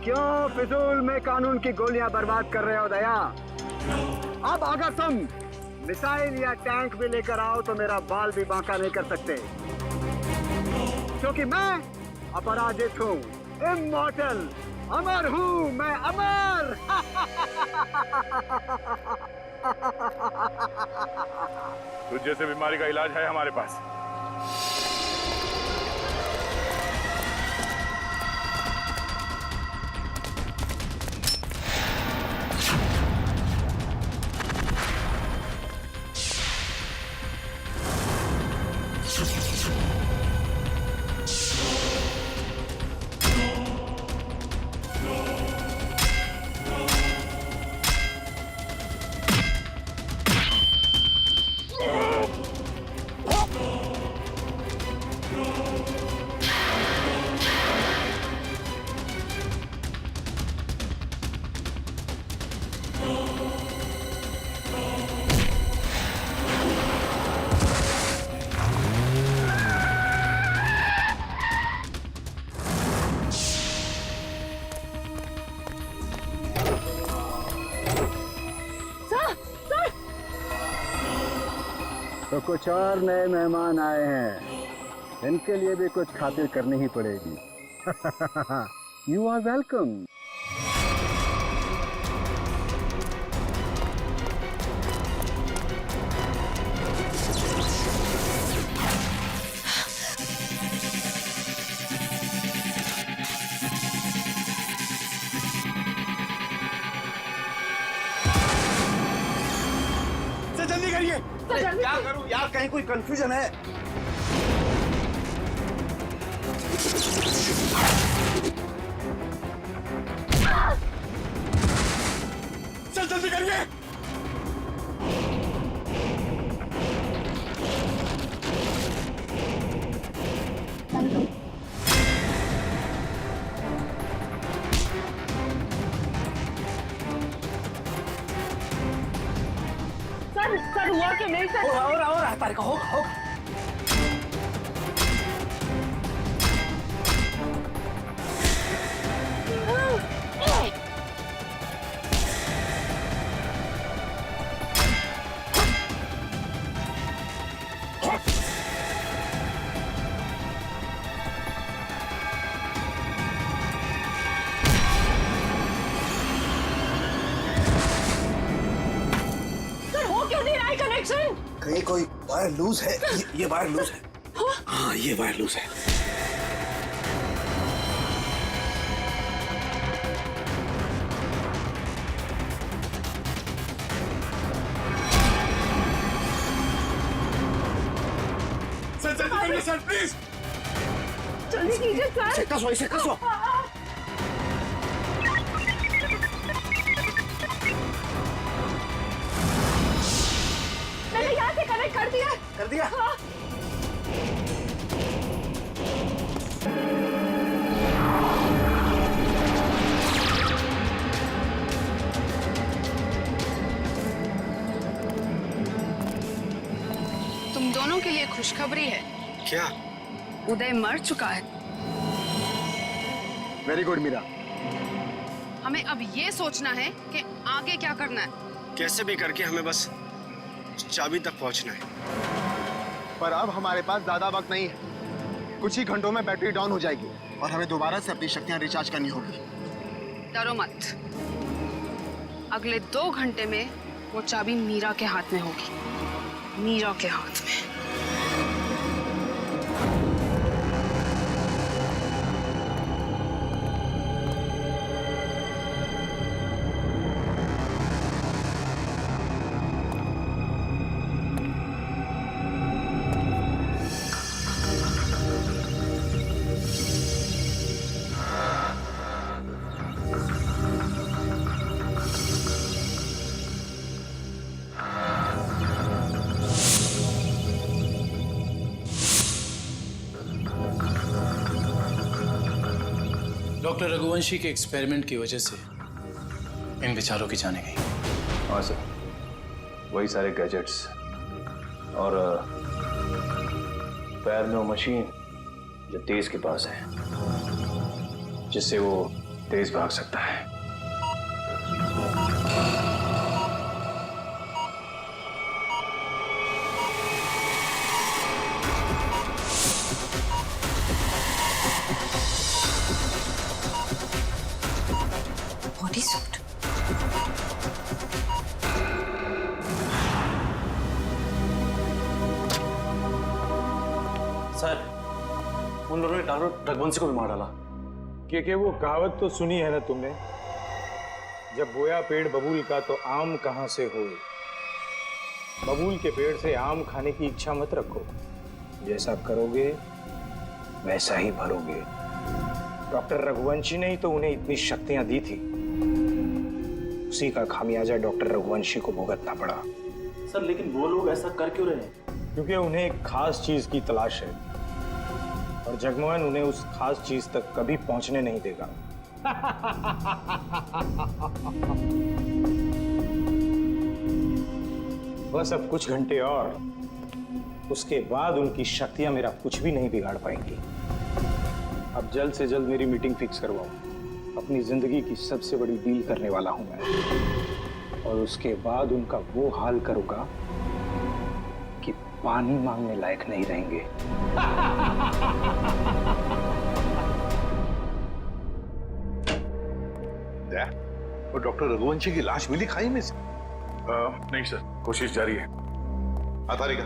क्यों फिजूल में कानून की गोलियां बर्बाद कर रहे हो दया? अब अगर तुम मिसाइल या टैंक भी लेकर आओ तो मेरा बाल भी बांका नहीं कर सकते, क्योंकि मैं अपराजित हूँ, इमॉर्टल, अमर हूँ, मैं अमर। तुझ जैसे बीमारी का इलाज है हमारे पास। तो कुछ और नए मेहमान आए हैं, इनके लिए भी कुछ खातिर करनी ही पड़ेगी। You are welcome. जल्दी करिए। क्या करूं यार, कहीं कोई कंफ्यूजन है? चल जल्दी करिए। सर हुआ कि नहीं सर? हो रहा है तारिका, होगा। कहीं कोई वायर लूज है। ये वायर लूज है। हाँ, ये वायर लूज है। सर जल्दी करिए सर, प्लीज। जल्दी कीजिए सर। इसे कसो। मैंने यहाँ से कनेक्ट कर दिया। कर दिया? हाँ। तुम दोनों के लिए खुशखबरी है। क्या? उदय मर चुका है। Very good Meera. हमें अब ये सोचना है कि आगे क्या करना है। कैसे भी करके हमें बस चाबी तक पहुंचना है। पर अब हमारे पास ज्यादा वक्त नहीं है। कुछ ही घंटों में बैटरी डाउन हो जाएगी और हमें दोबारा से अपनी शक्तियां रिचार्ज करनी होगी। डरो मत, अगले 2 घंटे में वो चाबी मीरा के हाथ में होगी। मीरा के हाथ में। डॉक्टर रघुवंशी के एक्सपेरिमेंट की वजह से इन विचारों की जाने गई। हाँ सर, वही सारे गैजेट्स और पैर में वो मशीन जो तेज के पास है, जिससे वो तेज भाग सकता है। Body suit. सर, उन लोगों ने डॉक्टर रघुवंशी को भी मार डाला। कि वो कहावत तो सुनी है ना तुमने, जब बोया पेड़ बबूल का तो आम कहां से होए। बबूल के पेड़ से आम खाने की इच्छा मत रखो, जैसा करोगे वैसा ही भरोगे। डॉक्टर रघुवंशी ने ही तो उन्हें इतनी शक्तियां दी थी, उसी का खामियाजा डॉक्टर रघुवंशी को भुगतना पड़ा। सर, लेकिन वो लोग ऐसा कर क्यों रहे हैं? क्योंकि उन्हें एक खास चीज की तलाश है और जगमोहन उन्हें उस खास चीज तक कभी पहुंचने नहीं देगा। बस अब कुछ घंटे और, उसके बाद उनकी शक्तियां मेरा कुछ भी नहीं बिगाड़ पाएंगी। अब जल्द से जल्द मेरी मीटिंग फिक्स करवाओ। अपनी जिंदगी की सबसे बड़ी डील करने वाला हूं मैं, और उसके बाद उनका वो हाल करूंगा कि पानी मांगने लायक नहीं रहेंगे। वो डॉक्टर रघुवंशी की लाश मिली खाई में से? नहीं सर, कोशिश जारी है। अतारिका,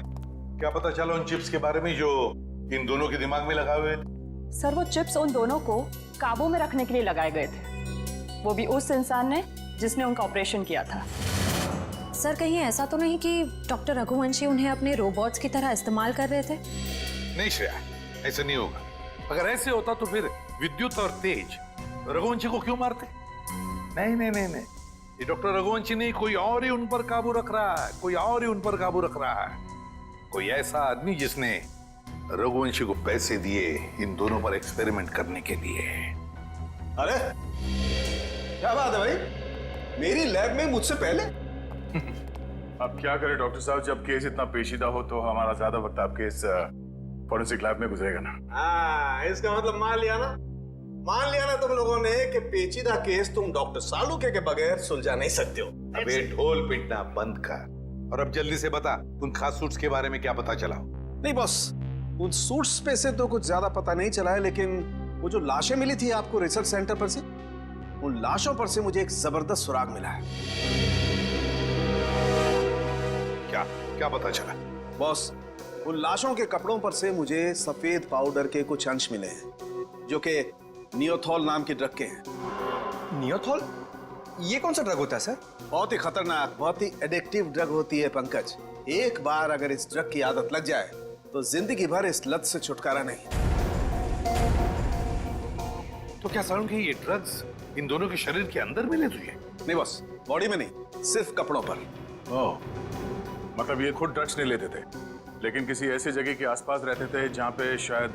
क्या पता चला उन चिप्स के बारे में जो इन दोनों के दिमाग में लगाए हुए थे? सर, वो चिप्स उन दोनों को काबू में रखने के लिए लगाए गए थे, वो भी उस इंसान ने जिसने उनका ऑपरेशन किया था। सर, कहीं ऐसा तो नहीं कि डॉक्टर रघुवंशी उन्हें अपने रोबोट्स की तरह इस्तेमाल कर रहे थे? नहीं श्रेया, ऐसा नहीं होगा। अगर ऐसे होता तो फिर विद्युत और तेज रघुवंशी को क्यों मारते? नहीं नहीं नहीं नहीं, ये डॉक्टर रघुवंशी नहीं, कोई और ही उन पर काबू रख रहा है, कोई और ही उन पर काबू रख रहा है। कोई ऐसा आदमी जिसने रघुवंशी को पैसे दिए इन दोनों पर एक्सपेरिमेंट करने के लिए। अरे क्या बात है भाई, मेरी लैब में मुझसे पहले? अब क्या करें डॉक्टर साहब, जब केस इतना पेचीदा हो तो हमारा ज्यादा वक्त आपके इस फॉरेंसिक लैब में गुजरेगा ना। हाँ, इसका मतलब मान लिया ना तुम लोगों ने कि पेचीदा केस तुम डॉक्टर सालुके के बगैर सुलझा नहीं सकते हो। अबे ढोल पिटना बंद कर, और अब जल्दी से बता, उन खास सूट्स के बारे में क्या पता चला? नहीं बॉस, उन सूट्स पे से तो कुछ ज्यादा पता नहीं चला है, लेकिन वो जो लाशें मिली थी आपको रिसर्च सेंटर पर से, उन लाशों पर से मुझे एक जबरदस्त सुराग मिला है। क्या क्या पता चला? बॉस, उन लाशों के कपड़ों पर से मुझे सफेद पाउडर के कुछ अंश मिले हैं, जो कि नियोथॉल नाम की ड्रग के हैं। नियोथॉल? ये कौन सा ड्रग होता है सर? बहुत ही खतरनाक, बहुत ही एडिक्टिव ड्रग होती है पंकज। एक बार अगर इस ड्रग की आदत लग जाए तो जिंदगी भर इस लत से छुटकारा नहीं। तो क्या सारुण के ये ड्रग्स इन दोनों के शरीर के अंदर मिले तुझे? नहीं बॉस, बॉडी में नहीं, सिर्फ कपड़ों पर। ओह, मतलब ये खुद ड्रग्स नहीं लेते थे, लेकिन किसी ऐसी जगह के आसपास रहते थे जहाँ पे शायद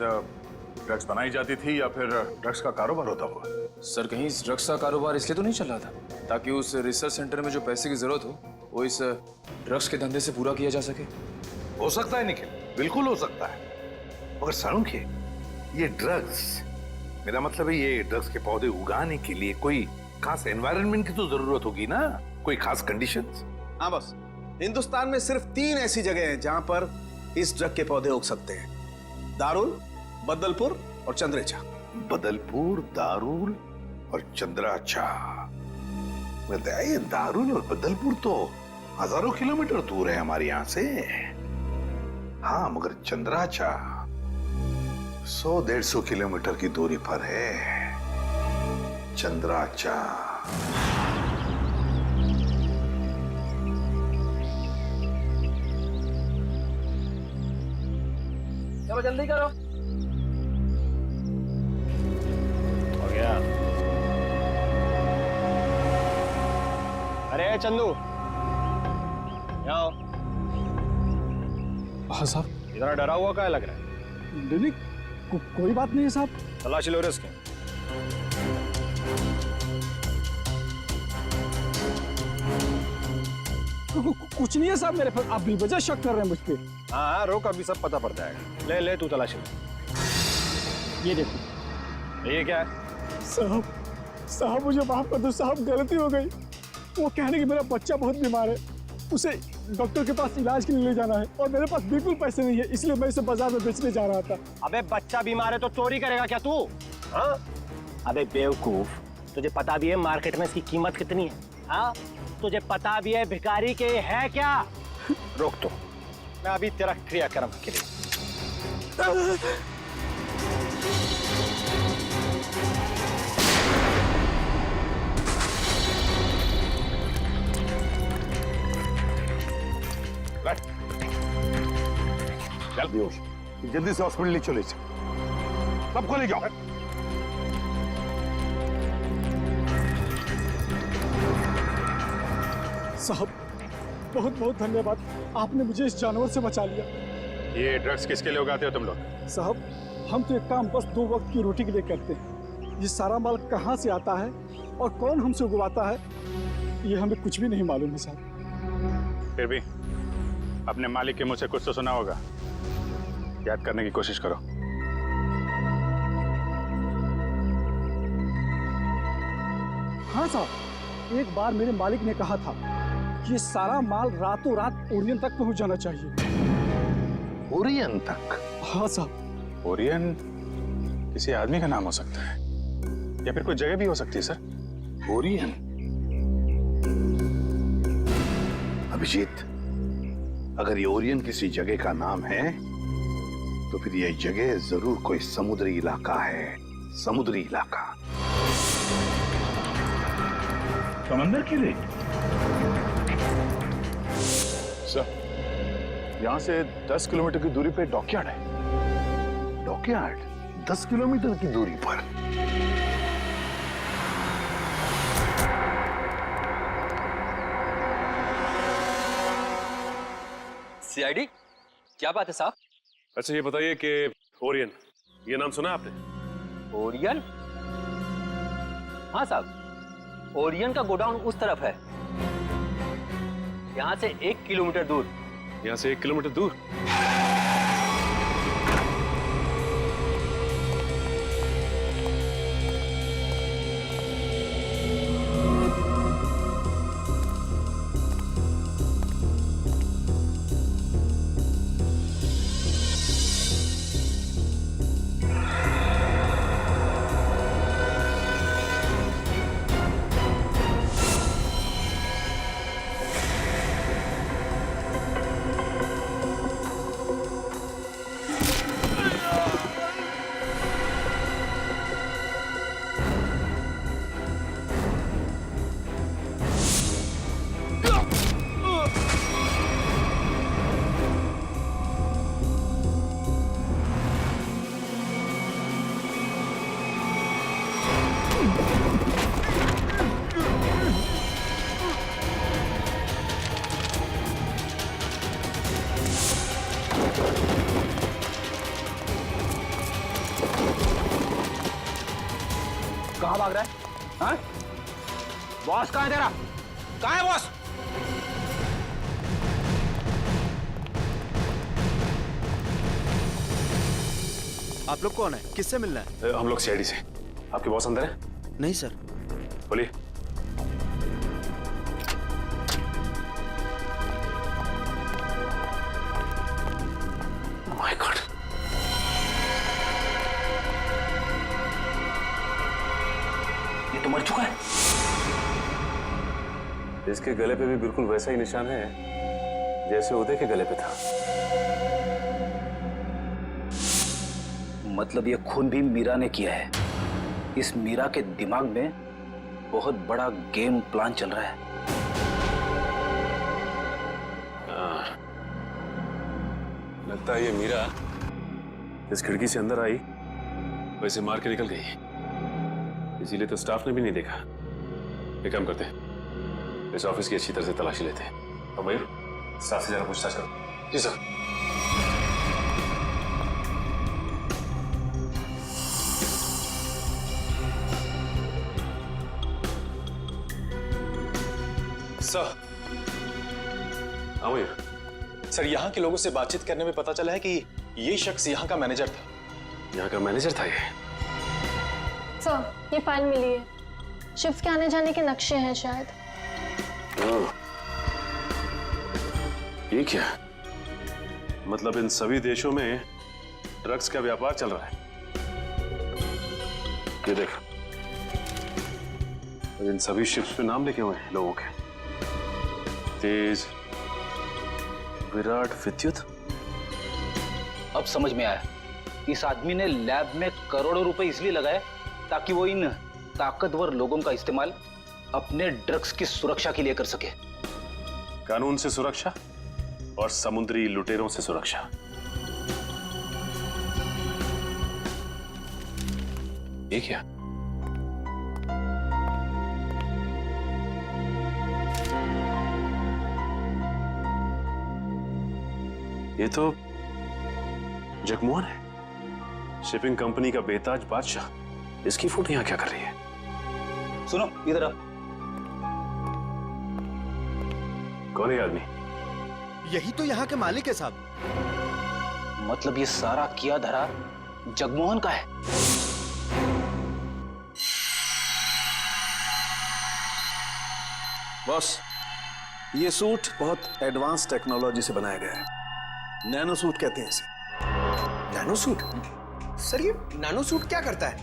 ड्रग्स बनाई जाती थी या फिर ड्रग्स का कारोबार होता हुआ। सर, कहीं इस ड्रग्स का कारोबार इसलिए तो नहीं चल रहा था ताकि उस रिसर्च सेंटर में जो पैसे की जरूरत हो वो इस ड्रग्स के धंधे से पूरा किया जा सके? हो सकता है निखिल, बिल्कुल हो सकता है, मगर सारुण के ये ड्रग्स, मेरा मतलब है ये ड्रग्स के पौधे उगाने के लिए कोई खास एनवायरनमेंट की तो जरूरत होगी ना, कोई खास कंडीशंस? हाँ बस, हिंदुस्तान में सिर्फ 3 ऐसी जगह हैं जहां पर इस ड्रग के पौधे उग सकते हैं: दारुल, बदलपुर और चंद्रेचा। बदलपुर, दारुल और चंद्राचा। ये दारुल और बदलपुर तो हजारों किलोमीटर दूर है हमारे यहाँ से। हाँ, मगर चंद्राचा 100-150 किलोमीटर की दूरी पर है। चंद्राचा। चलो जल्दी करो। हो गया। अरे चंदू, आओ। हाँ साहब। इतना डरा हुआ क्या लग रहा है? नहीं, कोई बात नहीं है साहब। तलाशी लो इसके। कुछ नहीं है साहब मेरे पर, आप बेवजह शक कर रहे हैं मुझ पे। हाँ, रोक, अभी सब पता पड़ जाएगा। ले ले, तू तलाशी ले। ये देखो। ये क्या है? साहब, साहब मुझे माफ कर दो साहब, गलती हो गई। वो कहने कि मेरा बच्चा बहुत बीमार है, उसे डॉक्टर के पास इलाज के लिए ले जाना है और मेरे पास बिल्कुल पैसे नहीं है, इसलिए मैं इसे बाजार में बेचने जा रहा था। अबे बच्चा बीमार है तो चोरी करेगा क्या तू? हाँ? अबे बेवकूफ, तुझे पता भी है मार्केट में इसकी कीमत कितनी है? हाँ? तुझे पता भी है भिखारी के है क्या? रोक तो, मैं अभी तेरा क्रियाक्रम के लिए। चल बेहोश, जल्दी से हॉस्पिटल ले चले, सबको ले जाओ। साहब बहुत बहुत धन्यवाद, आपने मुझे इस जानवर से बचा लिया। ये ड्रग्स किसके लिए उगाते हो तुम लोग? साहब हम तो एक काम बस 2 वक्त की रोटी के लिए करते हैं। ये सारा माल कहाँ से आता है और कौन हमसे उगवाता है, ये हमें कुछ भी नहीं मालूम है साहब। फिर भी अपने मालिक के मुंह से कुछ तो सुना होगा, याद करने की कोशिश करो। हाँ साहब, एक बार मेरे मालिक ने कहा था कि ये सारा माल रातों रात ओरियन तक पहुंच जाना चाहिए। ओरियन तक? हाँ साहब। ओरियन किसी आदमी का नाम हो सकता है या फिर कोई जगह भी हो सकती है सर। ओरियन? अभिजीत, अगर ये ओरियन किसी जगह का नाम है तो फिर यह जगह जरूर कोई समुद्री इलाका है। समुद्री इलाका। समंदर की रेत? सर, यहां से 10 किलोमीटर की दूरी पे डॉकयार्ड है। डॉकयार्ड? 10 किलोमीटर की दूरी पर? सीआईडी, क्या बात है साहब? अच्छा ये बताइए कि ओरियन, ये नाम सुना आपने? ओरियन? हाँ साहब, ओरियन का गोडाउन उस तरफ है, यहाँ से 1 किलोमीटर दूर। यहाँ से 1 किलोमीटर दूर? कहाँ भाग रहा है? हाँ? बॉस कहाँ है तेरा? कहाँ है बॉस? आप लोग कौन है? किससे मिलना है? हम लोग सीआईडी से। आपके बॉस अंदर है? नहीं सर। बोलिए। माय गॉड, ये तो मर चुका है। इसके गले पे भी बिल्कुल वैसा ही निशान है जैसे उदय के गले पे था। मतलब ये खून भी मीरा ने किया है। इस मीरा के दिमाग में बहुत बड़ा गेम प्लान चल रहा है। लगता है ये मीरा इस खिड़की से अंदर आई, वैसे मार के निकल गई, इसीलिए तो स्टाफ ने भी नहीं देखा। एक काम करते हैं, इस ऑफिस की अच्छी तरह से तलाशी लेते हैं। और मयूर, स्टाफ से जरा पूछताछ करो। जी सर। सर, हाँ मयूर। सर यहाँ के लोगों से बातचीत करने में पता चला है कि ये शख्स यहाँ का मैनेजर था। यहाँ का मैनेजर था ये? सर, ये फाइल मिली है। शिफ्ट के आने जाने के नक्शे हैं शायद। ये क्या? मतलब इन सभी देशों में ड्रग्स का व्यापार चल रहा है। ये देख, इन सभी शिप्स पे नाम लिखे हुए हैं लोगों के। तेज, विराट, विद्युत। अब समझ में आया, इस आदमी ने लैब में करोड़ों रुपए इसलिए लगाए ताकि वो इन ताकतवर लोगों का इस्तेमाल अपने ड्रग्स की सुरक्षा के लिए कर सके। कानून से सुरक्षा और समुद्री लुटेरों से सुरक्षा। ये क्या? ये तो जगमोहन है, शिपिंग कंपनी का बेताज बादशाह। इसकी फोटो यहां क्या कर रही है? सुनो इधर आ। कौन है आदमी? यही तो यहाँ के मालिक है साहब। मतलब ये सारा किया धरा जगमोहन का है। बॉस, ये सूट बहुत एडवांस टेक्नोलॉजी से बनाया गया है। नैनो सूट कहते हैं इसे। Nano suit? सर ये नैनो सूट क्या करता है?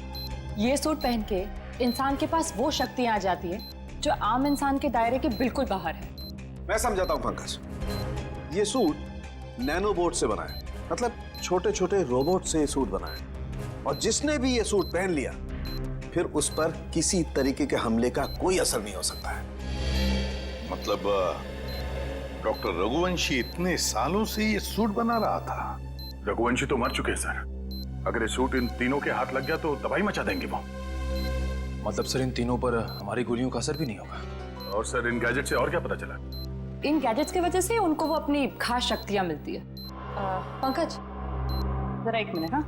ये सूट पहन के इंसान के पास वो शक्तियां आ जाती है जो आम इंसान के दायरे के बिल्कुल बाहर है। मैं समझाता हूं पंकज। ये सूट नैनो बोट से बना है, मतलब छोटे छोटे रोबोट से ये सूट बना है। और जिसने भी ये सूट पहन लिया फिर उस पर किसी तरीके के हमले का कोई असर नहीं हो सकता है। मतलब डॉक्टर रघुवंशी इतने सालों से ये सूट बना रहा था? रघुवंशी तो मर चुके हैं सर। अगर ये सूट इन तीनों के हाथ लग गया तो तबाही मचा देंगे वो। मतलब सर इन तीनों पर हमारी गोलियों का असर भी नहीं होगा? और सर इन गैजेट से और क्या पता चला? इन गैजेट्स की वजह से उनको वो अपनी खास शक्तियां मिलती है। पंकज जरा एक मिनट। हाँ,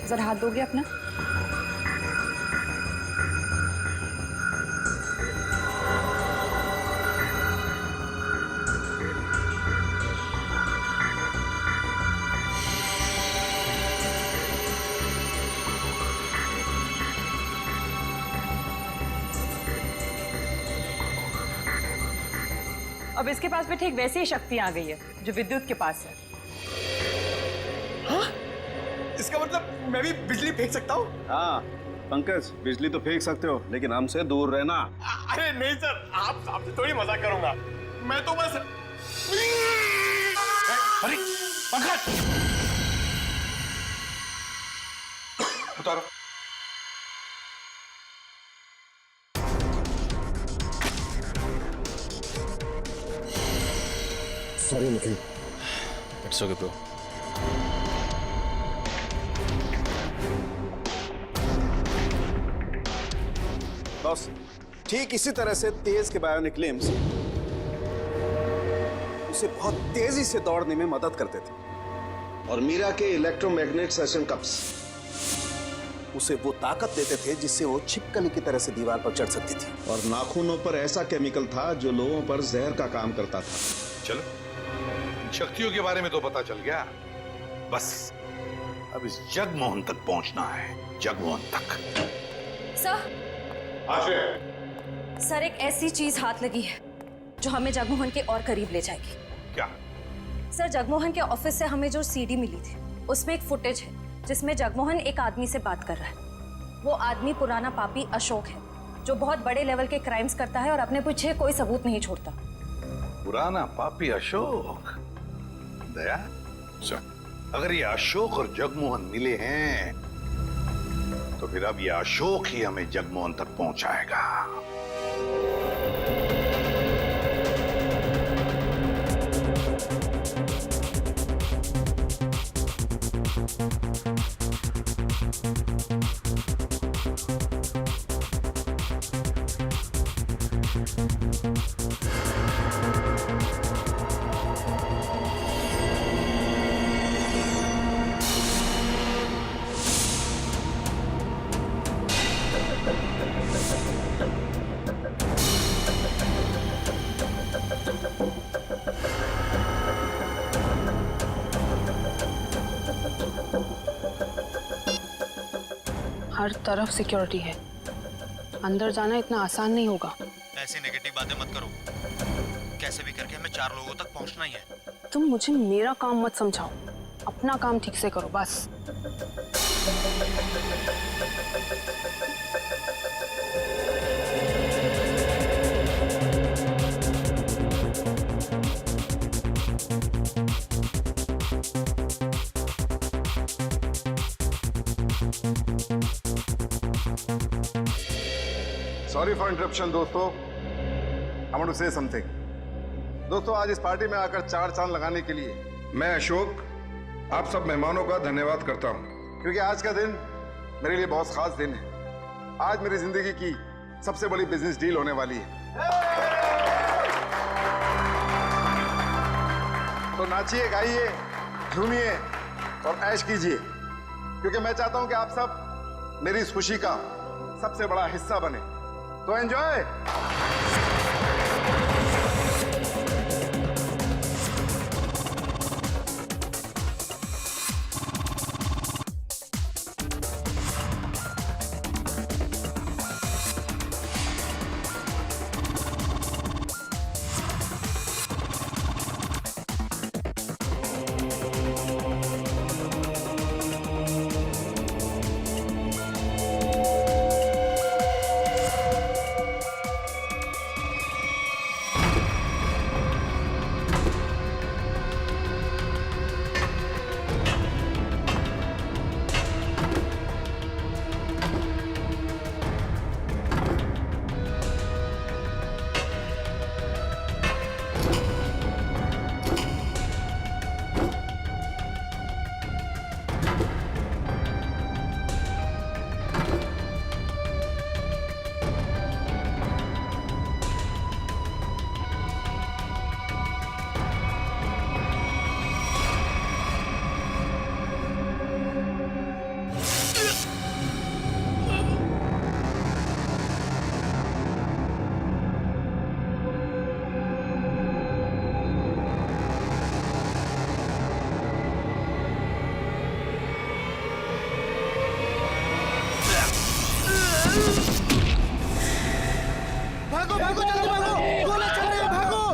जरा हाथ दोगे अपना? अब इसके पास भी ठीक वैसी ही शक्ति आ गई है जो विद्युत के पास है। हाँ? इसका मतलब मैं भी बिजली फेंक सकता हूँ? हाँ पंकज, बिजली तो फेंक सकते हो लेकिन हमसे दूर रहना। अरे नहीं सर, आप आपसे थोड़ी मजाक करूंगा। मैं तो बस। अरे पंकज, उतारो। Sorry Nikhil. It's okay bro. बस ठीक इसी तरह से तेज के बायोनिक लिम्स उसे बहुत तेजी से दौड़ने में मदद करते थे। और मीरा के इलेक्ट्रोमैग्नेट सेशन कप्स उसे वो ताकत देते थे जिससे वो छिपकली की तरह से दीवार पर चढ़ सकती थी। और नाखूनों पर ऐसा केमिकल था जो लोगों पर जहर का काम करता था। चलो, शक्तियों के बारे में तो पता चल गया। बस अब इस जगमोहन तक पहुंचना है। जगमोहन तक। सर एक ऐसी चीज हाथ लगी है जो हमें जगमोहन के और करीब ले जाएगी। क्या? सर जगमोहन के ऑफिस से हमें जो सीडी मिली थी उसमें एक फुटेज है जिसमें जगमोहन एक आदमी से बात कर रहा है। वो आदमी पुराना पापी अशोक है जो बहुत बड़े लेवल के क्राइम्स करता है और अपने पीछे कोई सबूत नहीं छोड़ता। पुराना पापी अशोक? दया, अगर ये अशोक और जगमोहन मिले हैं तो फिर अब ये अशोक ही हमें जगमोहन तक पहुंचाएगा। हर तरफ सिक्योरिटी है, अंदर जाना इतना आसान नहीं होगा। ऐसी नेगेटिव बातें मत करो, कैसे भी करके हमें 4 लोगों तक पहुंचना ही है। तुम मुझे मेरा काम मत समझाओ, अपना काम ठीक से करो बस। सॉरी फॉर इंटरप्शन दोस्तों, I want to say something. दोस्तों, आज इस पार्टी में आकर 4 चांद लगाने के लिए मैं अशोक आप सब मेहमानों का धन्यवाद करता हूं, क्योंकि आज का दिन मेरे लिए बहुत खास दिन है। आज मेरी जिंदगी की सबसे बड़ी बिजनेस डील होने वाली है। तो नाचिए, गाइए, झूमिए और ऐश कीजिए, क्योंकि मैं चाहता हूं कि आप सब मेरी इस खुशी का सबसे बड़ा हिस्सा बने। तो एंजॉय। भागो भागो, जल्दी भागो, गोली चल रही है, भागो।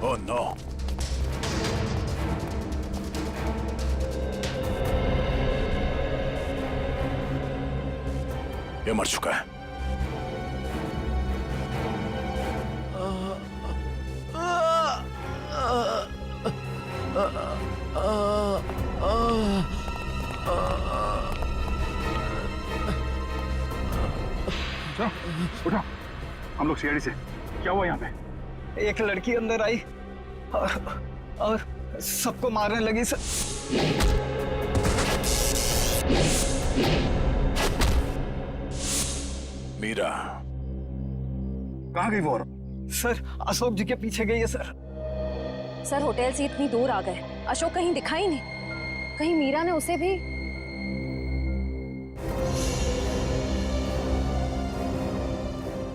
Oh no! ये मर चुका है। उठो, हम लोग सीआईडी से। क्या हुआ यहाँ पे? एक लड़की अंदर आई और सबको मारने लगी सर। मीरा कहाँ गई वो? सर अशोक जी के पीछे गई है सर। सर होटल से इतनी दूर आ गए, अशोक कहीं दिखाई नहीं। कहीं मीरा ने उसे भी।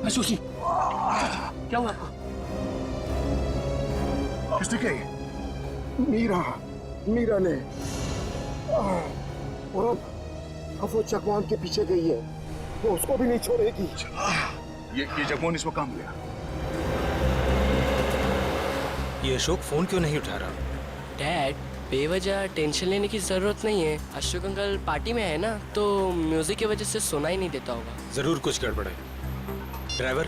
अशोक जी, क्या हुआ आपको? बताओ। किसने किया ये? मीरा ने और अब वो चकवान के पीछे गई है, वो उसको भी नहीं छोड़ेगी। ये जगमोहन इसमें काम लिया। ये अशोक फोन क्यों नहीं उठा रहा? डैड, बेवजह टेंशन लेने की जरूरत नहीं है। अशोक अंकल पार्टी में है ना, तो म्यूजिक की वजह से सुना ही नहीं देता होगा। जरूर कुछ गड़बड़ है। ड्राइवर,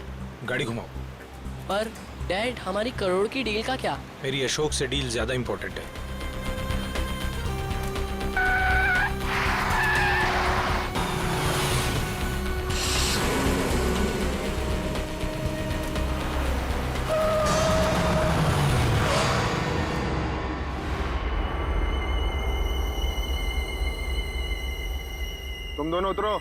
गाड़ी घुमाओ। पर डैड, हमारी करोड़ की डील का क्या? मेरी अशोक से डील ज्यादा इंपॉर्टेंट है। तुम दोनों उतरो।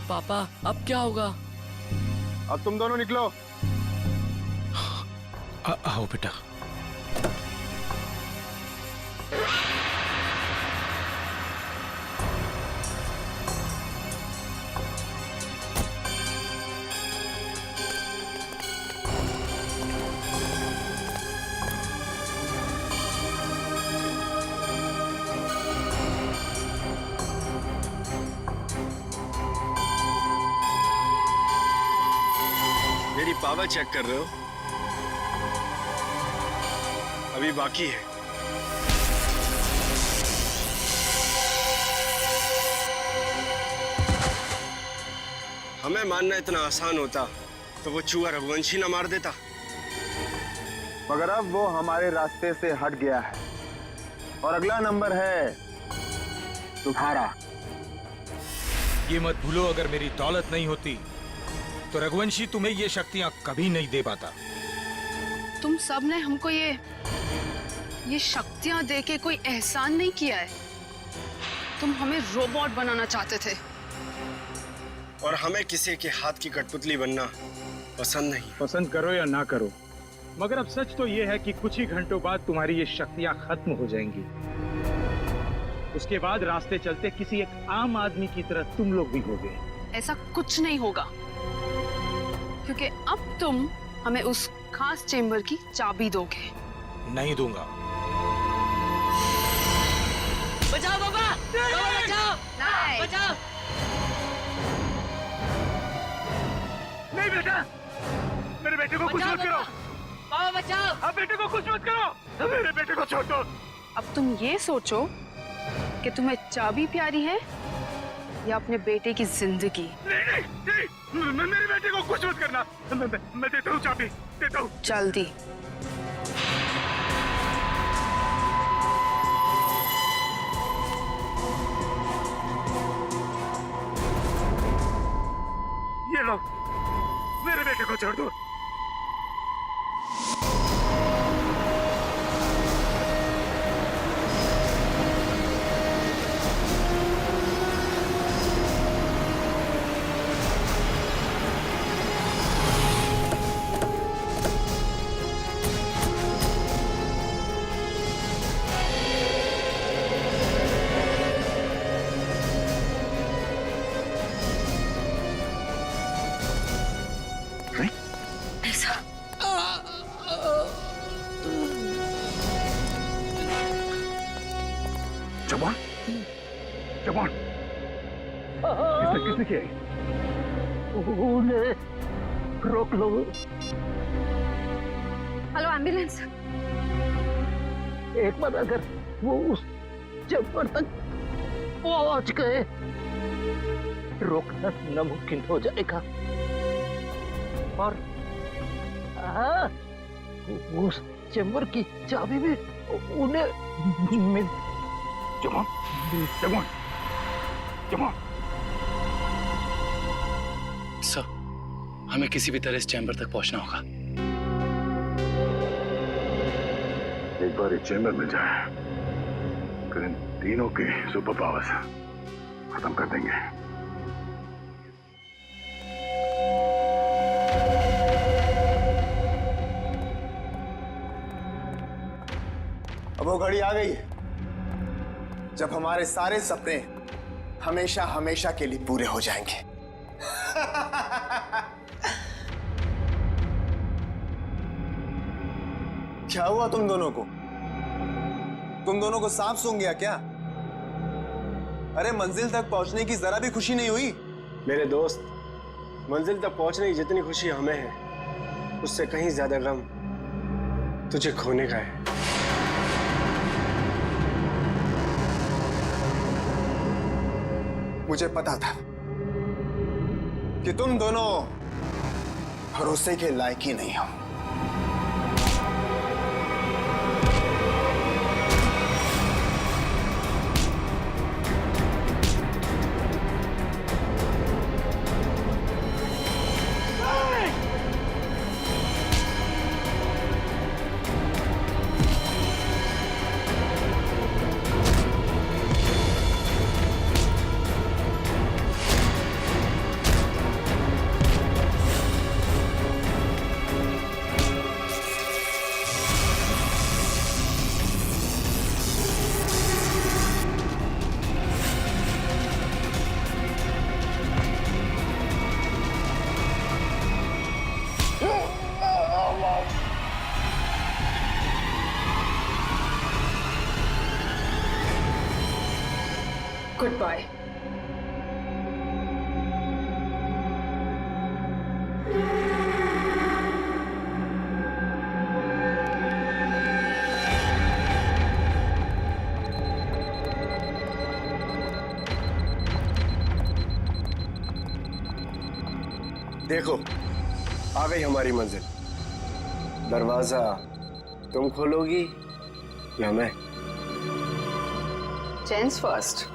पापा, अब क्या होगा? अब तुम दोनों निकलो। आओ बेटा। मेरी पावर चेक कर रहे हो? अभी बाकी है। हमें मानना इतना आसान होता तो वो चूहा रघुवंशी ना मार देता। मगर अब वो हमारे रास्ते से हट गया है और अगला नंबर है तुम्हारा। ये मत भूलो, अगर मेरी दौलत नहीं होती तो रघुवंशी तुम्हें ये शक्तियां कभी नहीं दे पाता। तुम सब ने हमको ये शक्तियां देके कोई एहसान नहीं किया है। तुम हमें रोबोट बनाना चाहते थे और हमें किसी के हाथ की कठपुतली बनना पसंद नहीं। पसंद करो या ना करो, मगर अब सच तो ये है कि कुछ ही घंटों बाद तुम्हारी ये शक्तियां खत्म हो जाएंगी। उसके बाद रास्ते चलते किसी एक आम आदमी की तरह तुम लोग भी होगे। ऐसा कुछ नहीं होगा, क्योंकि अब तुम हमें उस खास चेंबर की चाबी दोगे। नहीं दूंगा। बचाओ पापा! पापा बचाओ! नहीं। बचाओ! नहीं बेटा, मेरे बेटे को कुछ मत करो। पापा बचाओ! अब बेटे को कुछ मत करो, मेरे बेटे को छोड़ दो। अब तुम ये सोचो कि तुम्हें चाबी प्यारी है या अपने बेटे की जिंदगी। नहीं, मेरे बेटे को कुछ मत करना। मैं देता हूँ चाबी, देता हूँ। जल्दी। ये लो, मेरे बेटे को छोड़ दो। जवान, जवान, किसने किया? रोक लो। Hello ambulance. एक बार अगर वो उस चेंबर तक पहुंच गए, रोकना नामुमकिन हो जाएगा। और उस चेंबर की चाबी भी उन्हें मिल। जवान, जवान, जवान। सर, हमें किसी भी तरह इस चैम्बर तक पहुंचना होगा। एक बार इस चैम्बर में जाए, फिर इन तीनों के सुपर पावर्स खत्म कर देंगे। अब वो घड़ी आ गई है जब हमारे सारे सपने हमेशा हमेशा के लिए पूरे हो जाएंगे। क्या हुआ तुम दोनों को? तुम दोनों को सांप सूंघ गया क्या? अरे मंजिल तक पहुंचने की जरा भी खुशी नहीं हुई? मेरे दोस्त, मंजिल तक पहुंचने की जितनी खुशी हमें है, उससे कहीं ज्यादा गम तुझे खोने का है। मुझे पता था कि तुम दोनों भरोसे के लायक ही नहीं हो। Goodbye. देखो, आ गई हमारी मंजिल। दरवाजा तुम खोलोगी या मैं? Gents first.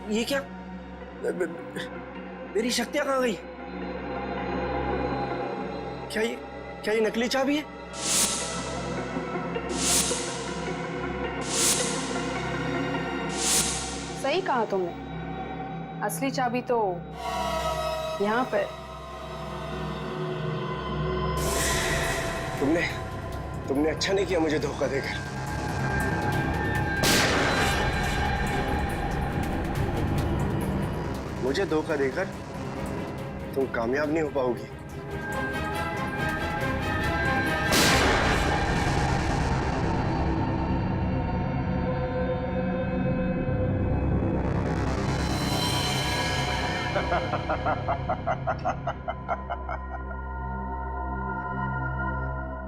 ये क्या? मेरी शक्तियां कहाँ गई? क्या ये नकली चाबी है? सही कहा तुमने, असली चाबी तो यहाँ पर। तुमने अच्छा नहीं किया मुझे धोखा देकर। मुझे धोखा देकर तुम कामयाब नहीं हो पाओगी।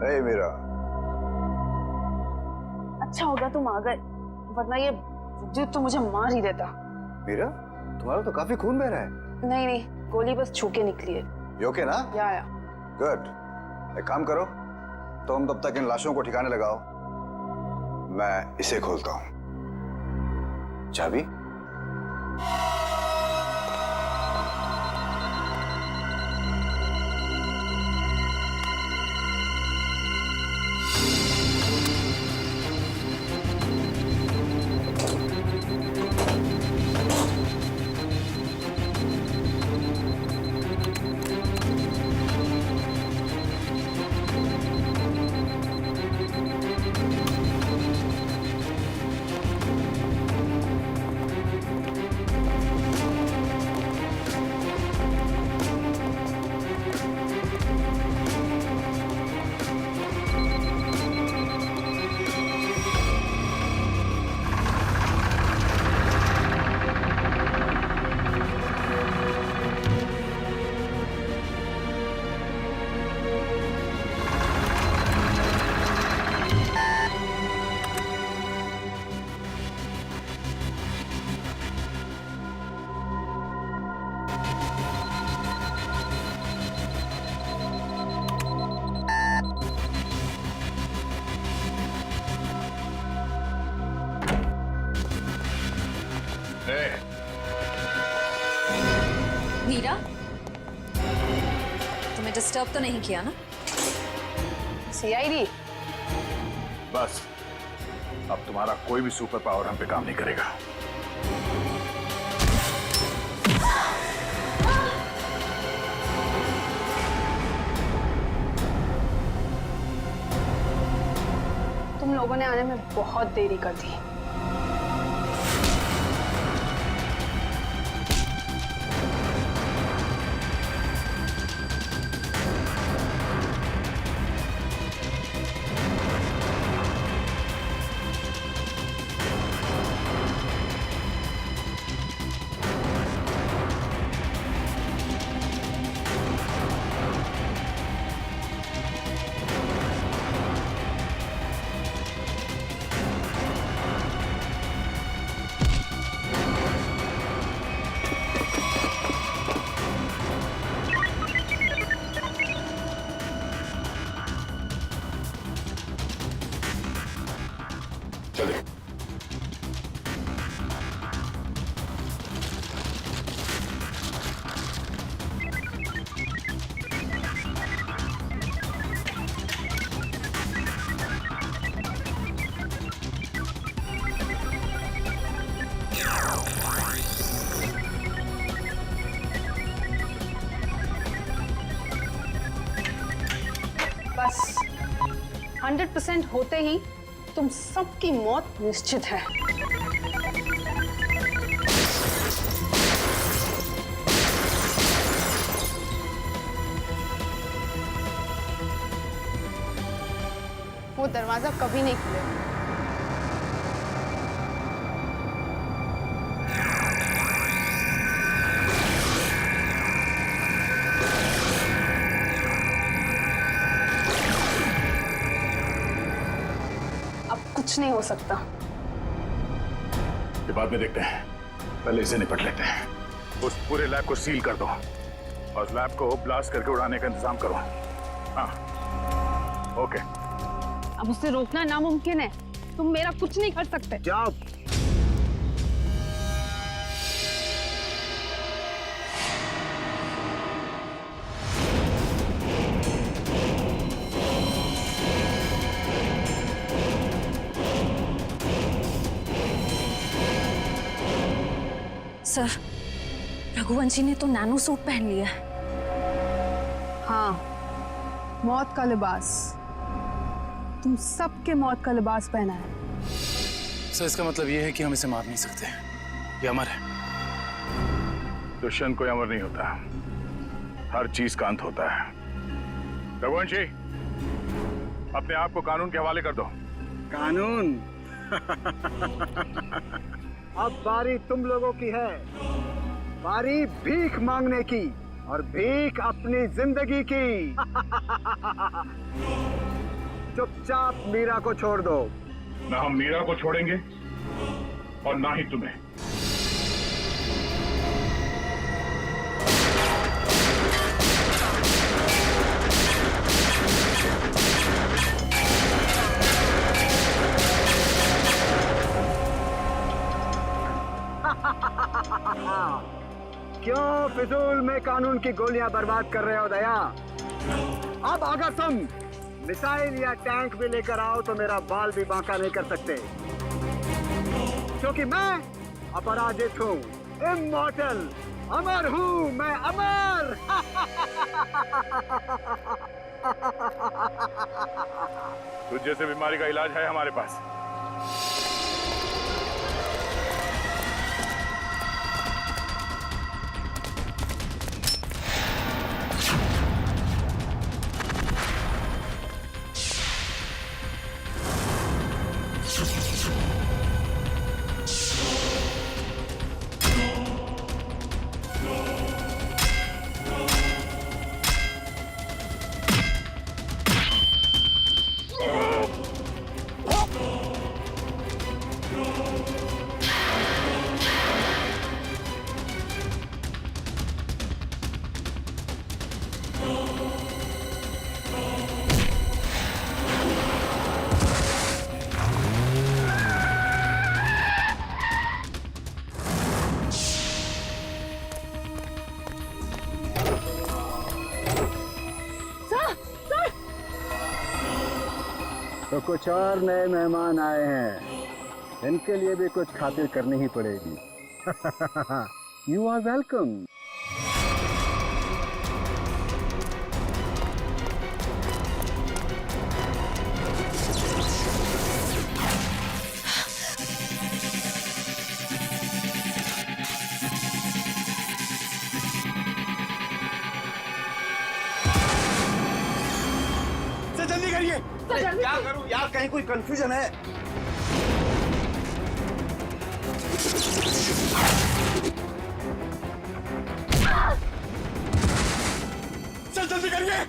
नहीं मीरा, अच्छा होगा तुम आ गए, वरना ये विद्युत तो मुझे मार ही देता। मीरा, तुम्हारा तो काफी खून बह रहा है। नहीं, गोली बस छू के निकली है। You okay ना? या। गुड। एक काम करो, तुम तब तक इन लाशों को ठिकाने लगाओ, मैं इसे खोलता हूं। चाबी? मीरा, तुम्हें डिस्टर्ब तो नहीं किया ना? CID? बस अब तुम्हारा कोई भी सुपर पावर हम पे काम नहीं करेगा। लोगों ने आने में बहुत देरी कर दी। बस 100% होते ही तुम सबकी मौत निश्चित है। वो दरवाजा कभी नहीं खुलेगा। कुछ नहीं हो सकता। ये बाद में देखते हैं, पहले इसे निपट लेते हैं। उस पूरे लैब को सील कर दो और लैब को ब्लास्ट करके उड़ाने का इंतजाम करो। हाँ, ओके। अब उसे रोकना नामुमकिन है। तुम मेरा कुछ नहीं कर सकते। जाओ। सर, रघुवंशी ने तो नैनो सूट पहन लिया है। हाँ, मौत का लिबास। तुम सबके मौत का लिबास पहना है। सर, इसका मतलब ये है कि हम इसे मार नहीं सकते। ये अमर है। दुष्यंत कोई अमर नहीं होता, हर चीज का अंत होता है। रघुवंशी, अपने आप को कानून के हवाले कर दो। कानून? अब बारी तुम लोगों की है। बारी भीख मांगने की, और भीख अपनी जिंदगी की। चुपचाप मीरा को छोड़ दो। ना हम मीरा को छोड़ेंगे और ना ही तुम्हें। क्यों फिजूल में कानून की गोलियां बर्बाद कर रहे हो दया? अब अगर तुम मिसाइल या टैंक भी लेकर आओ तो मेरा बाल भी बांका नहीं कर सकते, क्योंकि मैं अपराजित हूँ, इमॉर्टल, अमर हूँ मैं, अमर। तुझ जैसे बीमारी का इलाज है हमारे पास। तो कुछ और नए मेहमान आए हैं, इनके लिए भी कुछ खातिर करनी ही पड़ेगी। You are welcome. कहीं कोई कंफ्यूजन है? चल जल्दी करिए।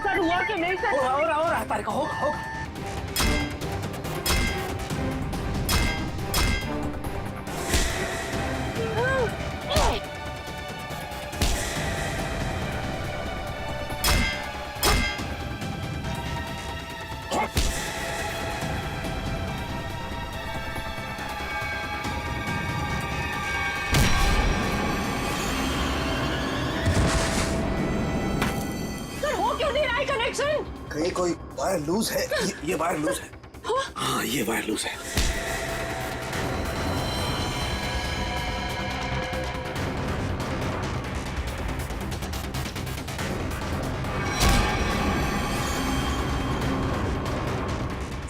सर हुआ कि नहीं सर? हो रहा तारिका, होगा। कहीं कोई वायर लूज है। ये वायर लूज है। हाँ, ये वायर लूज है।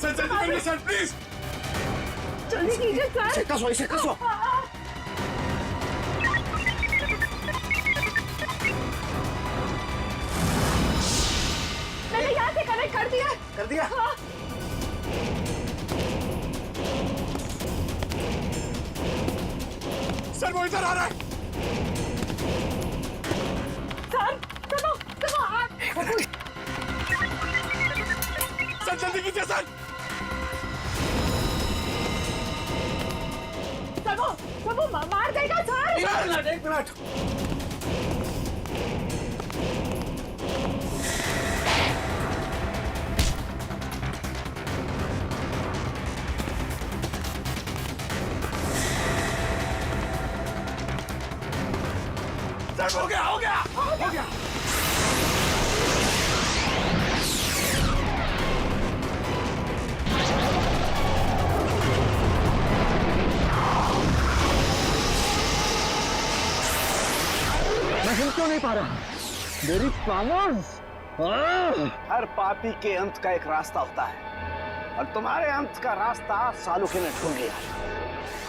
सर जल्दी करिए सर, प्लीज जल्दी कीजिए सर। इसे कसो। मैंने यहाँ से कनेक्ट कर दिया। कर दिया? हाँ। सर वो इधर आ रहा है। सर जल्दी कीजिए सर। वो मार देगा सर। एक मिनट। सर हो गया। मैं हिल क्यों नहीं पा रहा? मेरी पावर्स। हर पापी के अंत का एक रास्ता होता है और तुम्हारे अंत का रास्ता सालुके ने ढूंढ लिया।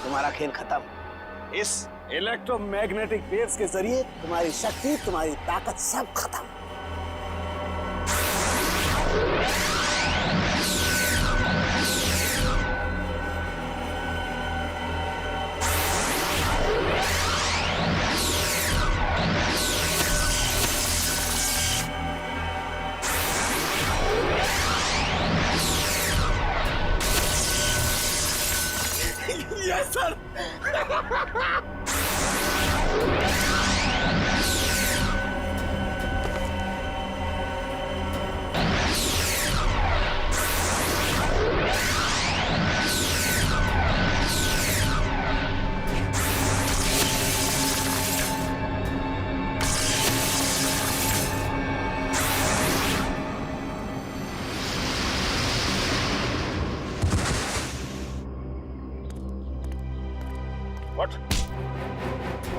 तुम्हारा खेल खत्म। इस इलेक्ट्रोमैग्नेटिक वेव्स के जरिए तुम्हारी शक्ति, तुम्हारी ताकत सब खत्म। Yes sir.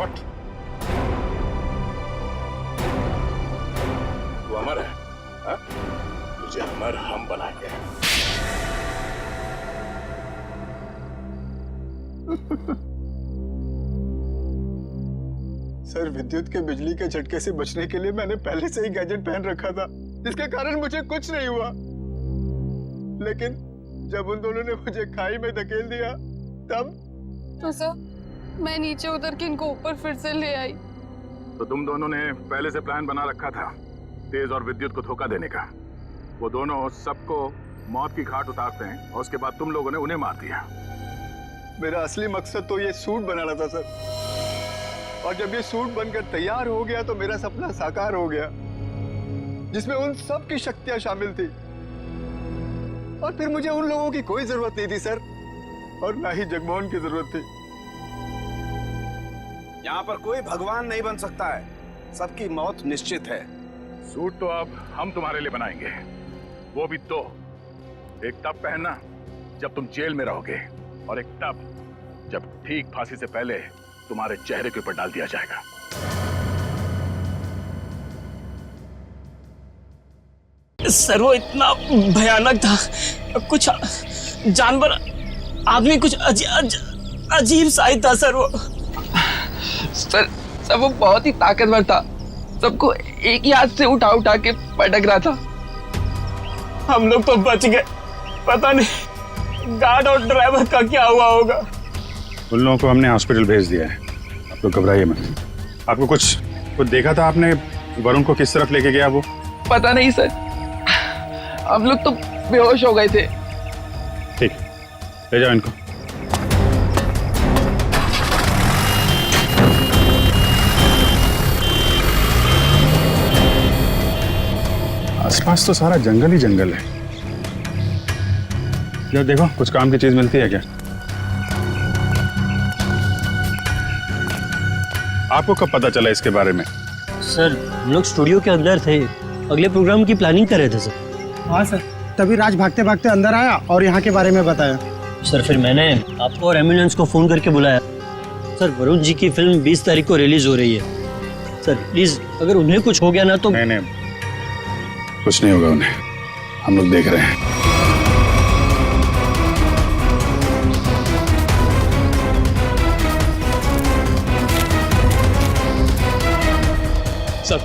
What? तू अमर है, हाँ? तुझे अमर हम बनाएंगे। सर विद्युत के बिजली के झटके से बचने के लिए मैंने पहले से ही गैजेट पहन रखा था, जिसके कारण मुझे कुछ नहीं हुआ। लेकिन जब उन दोनों ने मुझे खाई में धकेल दिया तब तो सर मैं नीचे उतर के इनको ऊपर फिर से ले आई। तो तुम दोनों ने पहले से प्लान बना रखा था तेज और विद्युत को धोखा देने का। वो दोनों सबको मौत की घाट उतारते हैं और उसके बाद तुम लोगों ने उन्हें मार दिया। मेरा असली मकसद तो ये सूट बनाना था सर, और जब ये सूट बनकर तैयार हो गया तो मेरा सपना साकार हो गया, जिसमें उन सब की शक्तियां शामिल थी। और फिर मुझे उन लोगों की कोई जरूरत नहीं थी सर, और ना ही जगमोहन की जरूरत थी। यहाँ पर कोई भगवान नहीं बन सकता है, सबकी मौत निश्चित है। सूट तो अब हम तुम्हारे लिए बनाएंगे, वो भी दो। एक तब पहनना जब तुम जेल में रहोगे, और एक तब जब ठीक फांसी से पहले तुम्हारे चेहरे के ऊपर डाल दिया जाएगा। सर वो इतना भयानक था, कुछ जानवर आदमी कुछ अजीब सा ही था सर वो। सर वो बहुत ही ताकतवर था, सबको एक ही हाथ से उठा के पटक रहा था। हम लोग तो बच गए, पता नहीं गार्ड और ड्राइवर का क्या हुआ होगा। उन लोगों को हमने हॉस्पिटल भेज दिया है, आप लोग घबराइए मत। आपको कुछ देखा था आपने, वरुण को किस तरफ लेके गया वो? पता नहीं सर, हम लोग तो बेहोश हो गए थे। ठीक, ले जाओ इनको। आसपास तो सारा जंगल ही जंगल है। यार देखो, कुछ काम की चीज मिलती है क्या? आपको कब पता चला इसके बारे में? सर हम लोग स्टूडियो के अंदर थे, अगले प्रोग्राम की प्लानिंग कर रहे थे सर। हाँ सर, तभी राज भागते भागते अंदर आया और यहाँ के बारे में बताया। सर फिर मैंने आपको और एम्बुलेंस को फोन करके बुलाया। सर वरुण जी की फिल्म 20 तारीख को रिलीज हो रही है सर, प्लीज अगर उन्हें कुछ हो गया ना तो। नहीं, कुछ नहीं होगा उन्हें, हम लोग देख रहे हैं। सब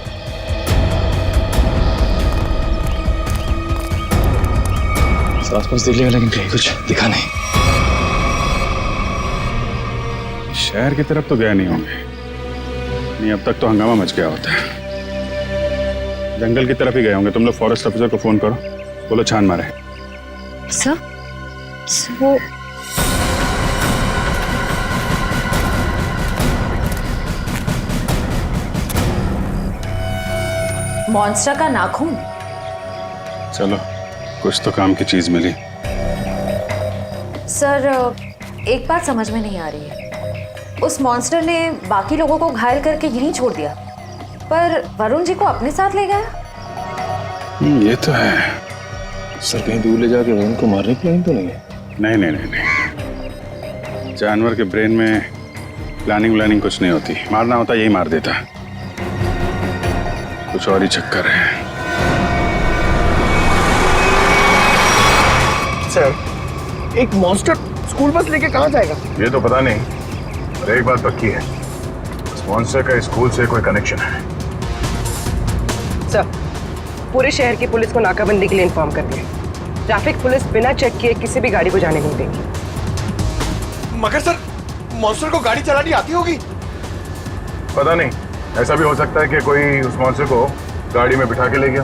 आसपास देख लिया लेकिन कहीं कुछ दिखा नहीं। शहर की तरफ तो गए नहीं होंगे, नहीं अब तक तो हंगामा मच गया होता है। जंगल की तरफ ही गए होंगे। तुम लोग फॉरेस्ट ऑफिसर को फोन करो, बोलो छान मारे। सर वो मॉन्स्टर का नाखून। चलो, कुछ तो काम की चीज मिली। सर एक बात समझ में नहीं आ रही है, उस मॉन्स्टर ने बाकी लोगों को घायल करके यहीं छोड़ दिया, पर वरुण जी को अपने साथ ले गया। ये तो है। सर कहीं दूर ले जाके वरुण को मारने की प्लानिंग तो नहीं है? नहीं। जानवर के ब्रेन में प्लानिंग कुछ नहीं होती। मारना होता यही मार देता, कुछ और ही चक्कर है। सर एक मॉन्स्टर स्कूल बस लेके कहाँ जाएगा? ये तो पता नहीं, पर एक बात पक्की है, इस मॉन्स्टर का स्कूल से कोई कनेक्शन है। सर पूरे शहर की पुलिस को नाकाबंदी के लिए इन्फॉर्म कर दिया। ट्रैफिक पुलिस बिना चेक किए किसी भी गाड़ी को जाने नहीं देगी। मगर सर मॉन्स्टर को गाड़ी चलानी आती होगी? पता नहीं, ऐसा भी हो सकता है कि कोई उस मॉन्स्टर को गाड़ी में बिठा के ले गया।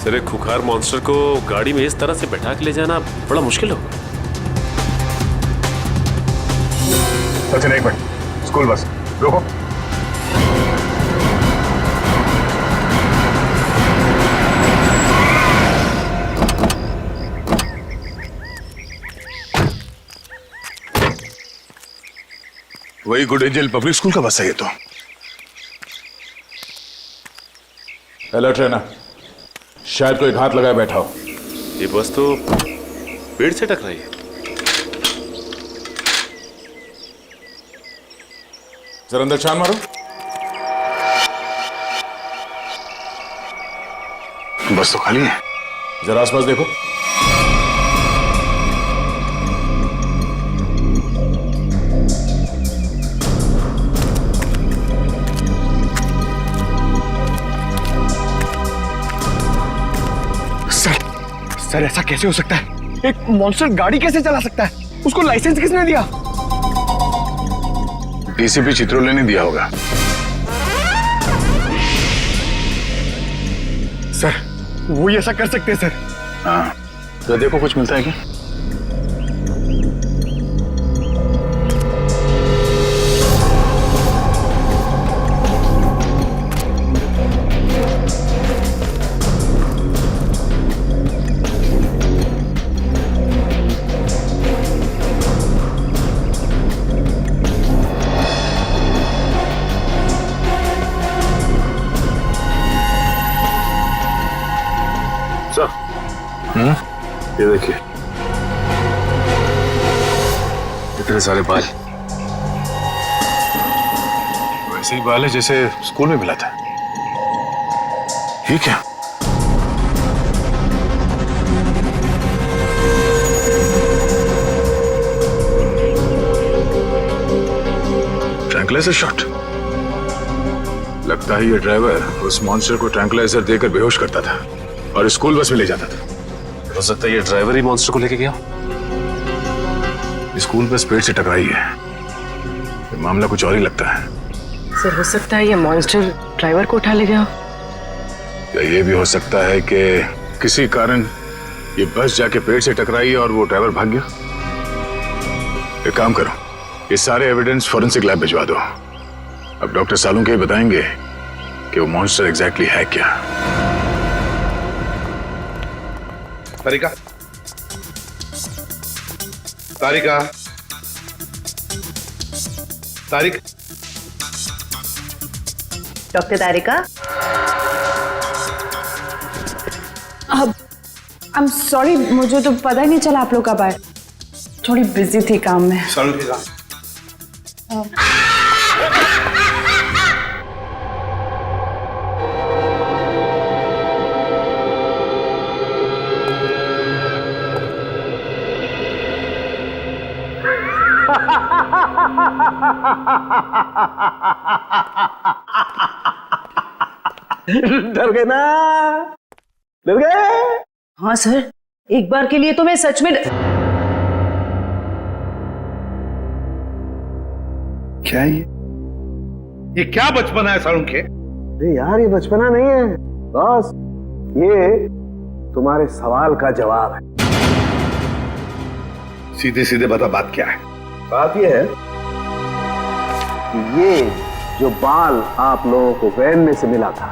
सर एक खुखार मॉन्स्टर को गाड़ी में इस तरह से बैठा के ले जाना बड़ा मुश्किल होगा। सचिन एक मिनट, स्कूल बस रोको। वही गुड एंजल पब्लिक स्कूल का बस है ये तो। अलर्ट रहना, शायद कोई घात लगाए बैठा हो। ये बस तो पेड़ से टकराई है। जरा अंदर छान मारो। बस तो खाली है, जरा आसपास देखो। सर ऐसा कैसे हो सकता है? एक मॉन्स्टर गाड़ी कैसे चला सकता है? उसको लाइसेंस किसने दिया? डीसीपी चित्रोले ने दिया होगा। सर वो ही ऐसा कर सकते हैं सर। हाँ, तो देखो कुछ मिलता है क्या? ये देखिए, इतने सारे बाल, वैसे ही बाल है जैसे स्कूल में मिला था। ये क्या? सामने से शॉट। लगता है ये ड्राइवर उस मॉन्स्टर को ट्रैंकुलाइजर देकर बेहोश करता था और स्कूल बस में ले जाता था। हो सकता है ये ड्राइवर ही मॉन्स्टर को लेके गया। स्कूल बस पेड़ से टकराई है। ये मामला कुछ और ही लगता है। सर हो सकता है ये मॉन्स्टर ड्राइवर को उठा ले गया। या ये भी हो सकता है कि किसी कारण ये बस जाके पेड़ से टकराई और वो ड्राइवर भाग गया। एक काम करो, ये सारे एविडेंस फॉरेंसिक लैब भिजवा दो। अब डॉक्टर सालुंके बताएंगे कि वो मॉन्स्टर एग्जैक्टली है क्या। तारिका, तारिका, तारिक, डॉक्टर तारिका। अब आई एम सॉरी, मुझे तो पता ही नहीं चला आप लोग कब आए। थोड़ी बिजी थी काम में। सालुंके का डर गए ना? डर गए? हाँ सर, एक बार के लिए तो मैं सच में। क्या ये क्या बचपना है सालुंके? अरे यार ये बचपना नहीं है बॉस, ये तुम्हारे सवाल का जवाब है। सीधे सीधे बता, बात क्या है? बात ये है कि ये जो बाल आप लोगों को वैन में से मिला था,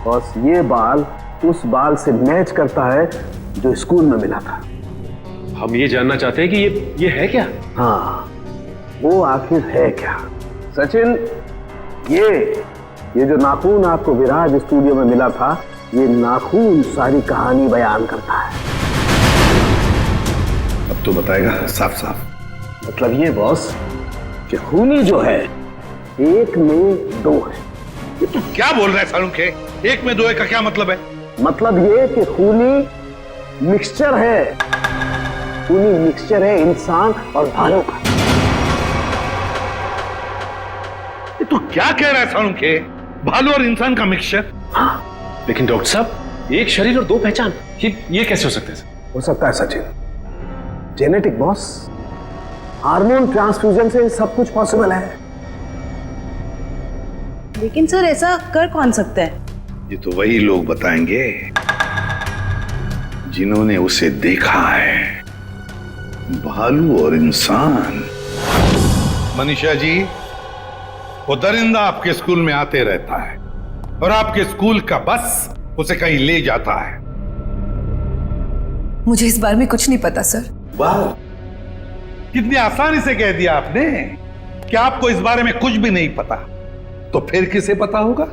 बॉस ये बाल उस बाल से मैच करता है जो स्कूल में मिला था। हम ये जानना चाहते हैं कि ये है क्या? हाँ, वो आखिर है क्या? सचिन, ये जो नाखून आपको विराज स्टूडियो में मिला था, ये नाखून सारी कहानी बयान करता है। अब तो बताएगा साफ साफ। मतलब ये बॉस कि खूनी जो है एक में दो है। ये तू क्या बोल रहा है सालुंके? एक में दो है का क्या मतलब है? मतलब ये कि खूनी मिक्सचर है। खूनी मिक्सचर है इंसान और भालू का। ये तू क्या कह रहा है सालुंके? भालू और इंसान का मिक्सचर? हाँ, लेकिन डॉक्टर साहब एक शरीर और दो पहचान, ये कैसे हो सकता है? हो सकता है Sachin, genetic boss. Hormone transfusion से सब कुछ पॉसिबल है। लेकिन सर ऐसा कर कौन सकता है? ये तो वही लोग बताएंगे जिन्होंने उसे देखा है, भालू और इंसान। मनीषा जी, वो दरिंदा आपके स्कूल में आते रहता है और आपके स्कूल का बस उसे कहीं ले जाता है। मुझे इस बारे में कुछ नहीं पता सर। वाह, कितनी आसानी से कह दिया आपने कि आपको इस बारे में कुछ भी नहीं पता। तो फिर किसे पता होगा?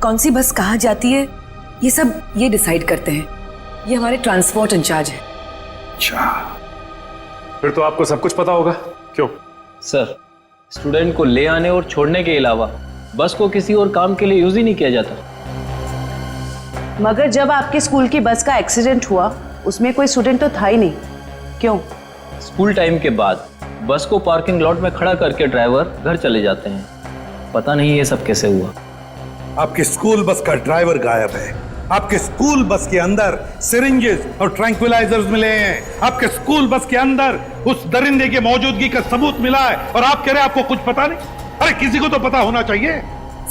कौन सी बस कहाँ जाती है ये सब ये डिसाइड करते हैं। ये हमारे ट्रांसपोर्ट इंचार्ज है। अच्छा, फिर तो आपको सब कुछ पता होगा। क्यों? सर, स्टूडेंट को ले आने और छोड़ने के अलावा बस को किसी और काम के लिए यूज ही नहीं किया जाता। मगर जब आपके स्कूल की बस का एक्सीडेंट हुआ उसमें कोई स्टूडेंट तो था ही नहीं। क्यों? स्कूल टाइम के बाद बस को पार्किंग लॉट में खड़ा करके ड्राइवर घर चले जाते हैं। पता नहीं ये सब कैसे हुआ। आपके स्कूल बस का ड्राइवर गायब है। आपके स्कूल बस के अंदर सिरिंजेस और ट्रैंक्विलाइजर्स मिले हैं। आपके स्कूल बस के अंदर उस दरिंदे की मौजूदगी का सबूत मिला है और आप कह रहे हैं आपको कुछ पता नहीं? अरे किसी को तो पता होना चाहिए।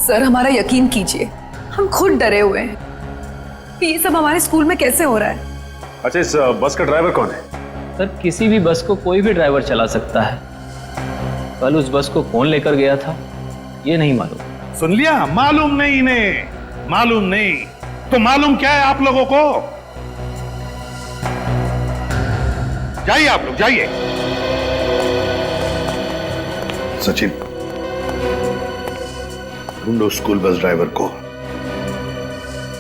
सर हमारा यकीन कीजिए, हम खुद डरे हुए हैं कि ये सब हमारे स्कूल में कैसे हो रहा है। अच्छा, इस बस का ड्राइवर कौन है? सर, किसी भी बस को कोई भी ड्राइवर चला सकता है। कल उस बस को कौन लेकर गया था ये नहीं मालूम। सुन लिया? मालूम नहीं इन्हें, मालूम नहीं। तो मालूम क्या है आप लोगों को? जाइए आप लोग, जाइए। सचिन, ढूंढो स्कूल बस ड्राइवर को।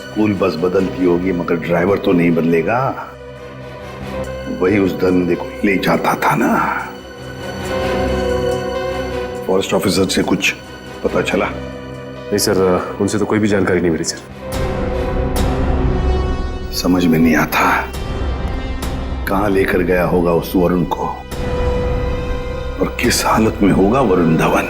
स्कूल बस बदलती होगी मगर ड्राइवर तो नहीं बदलेगा। वही उस दरिंदे को ले जाता था ना। फॉरेस्ट ऑफिसर से कुछ पता चला? नहीं सर, उनसे तो कोई भी जानकारी नहीं मिली सर। समझ में नहीं आता कहां लेकर गया होगा उस वरुण को और किस हालत में होगा वरुण धवन।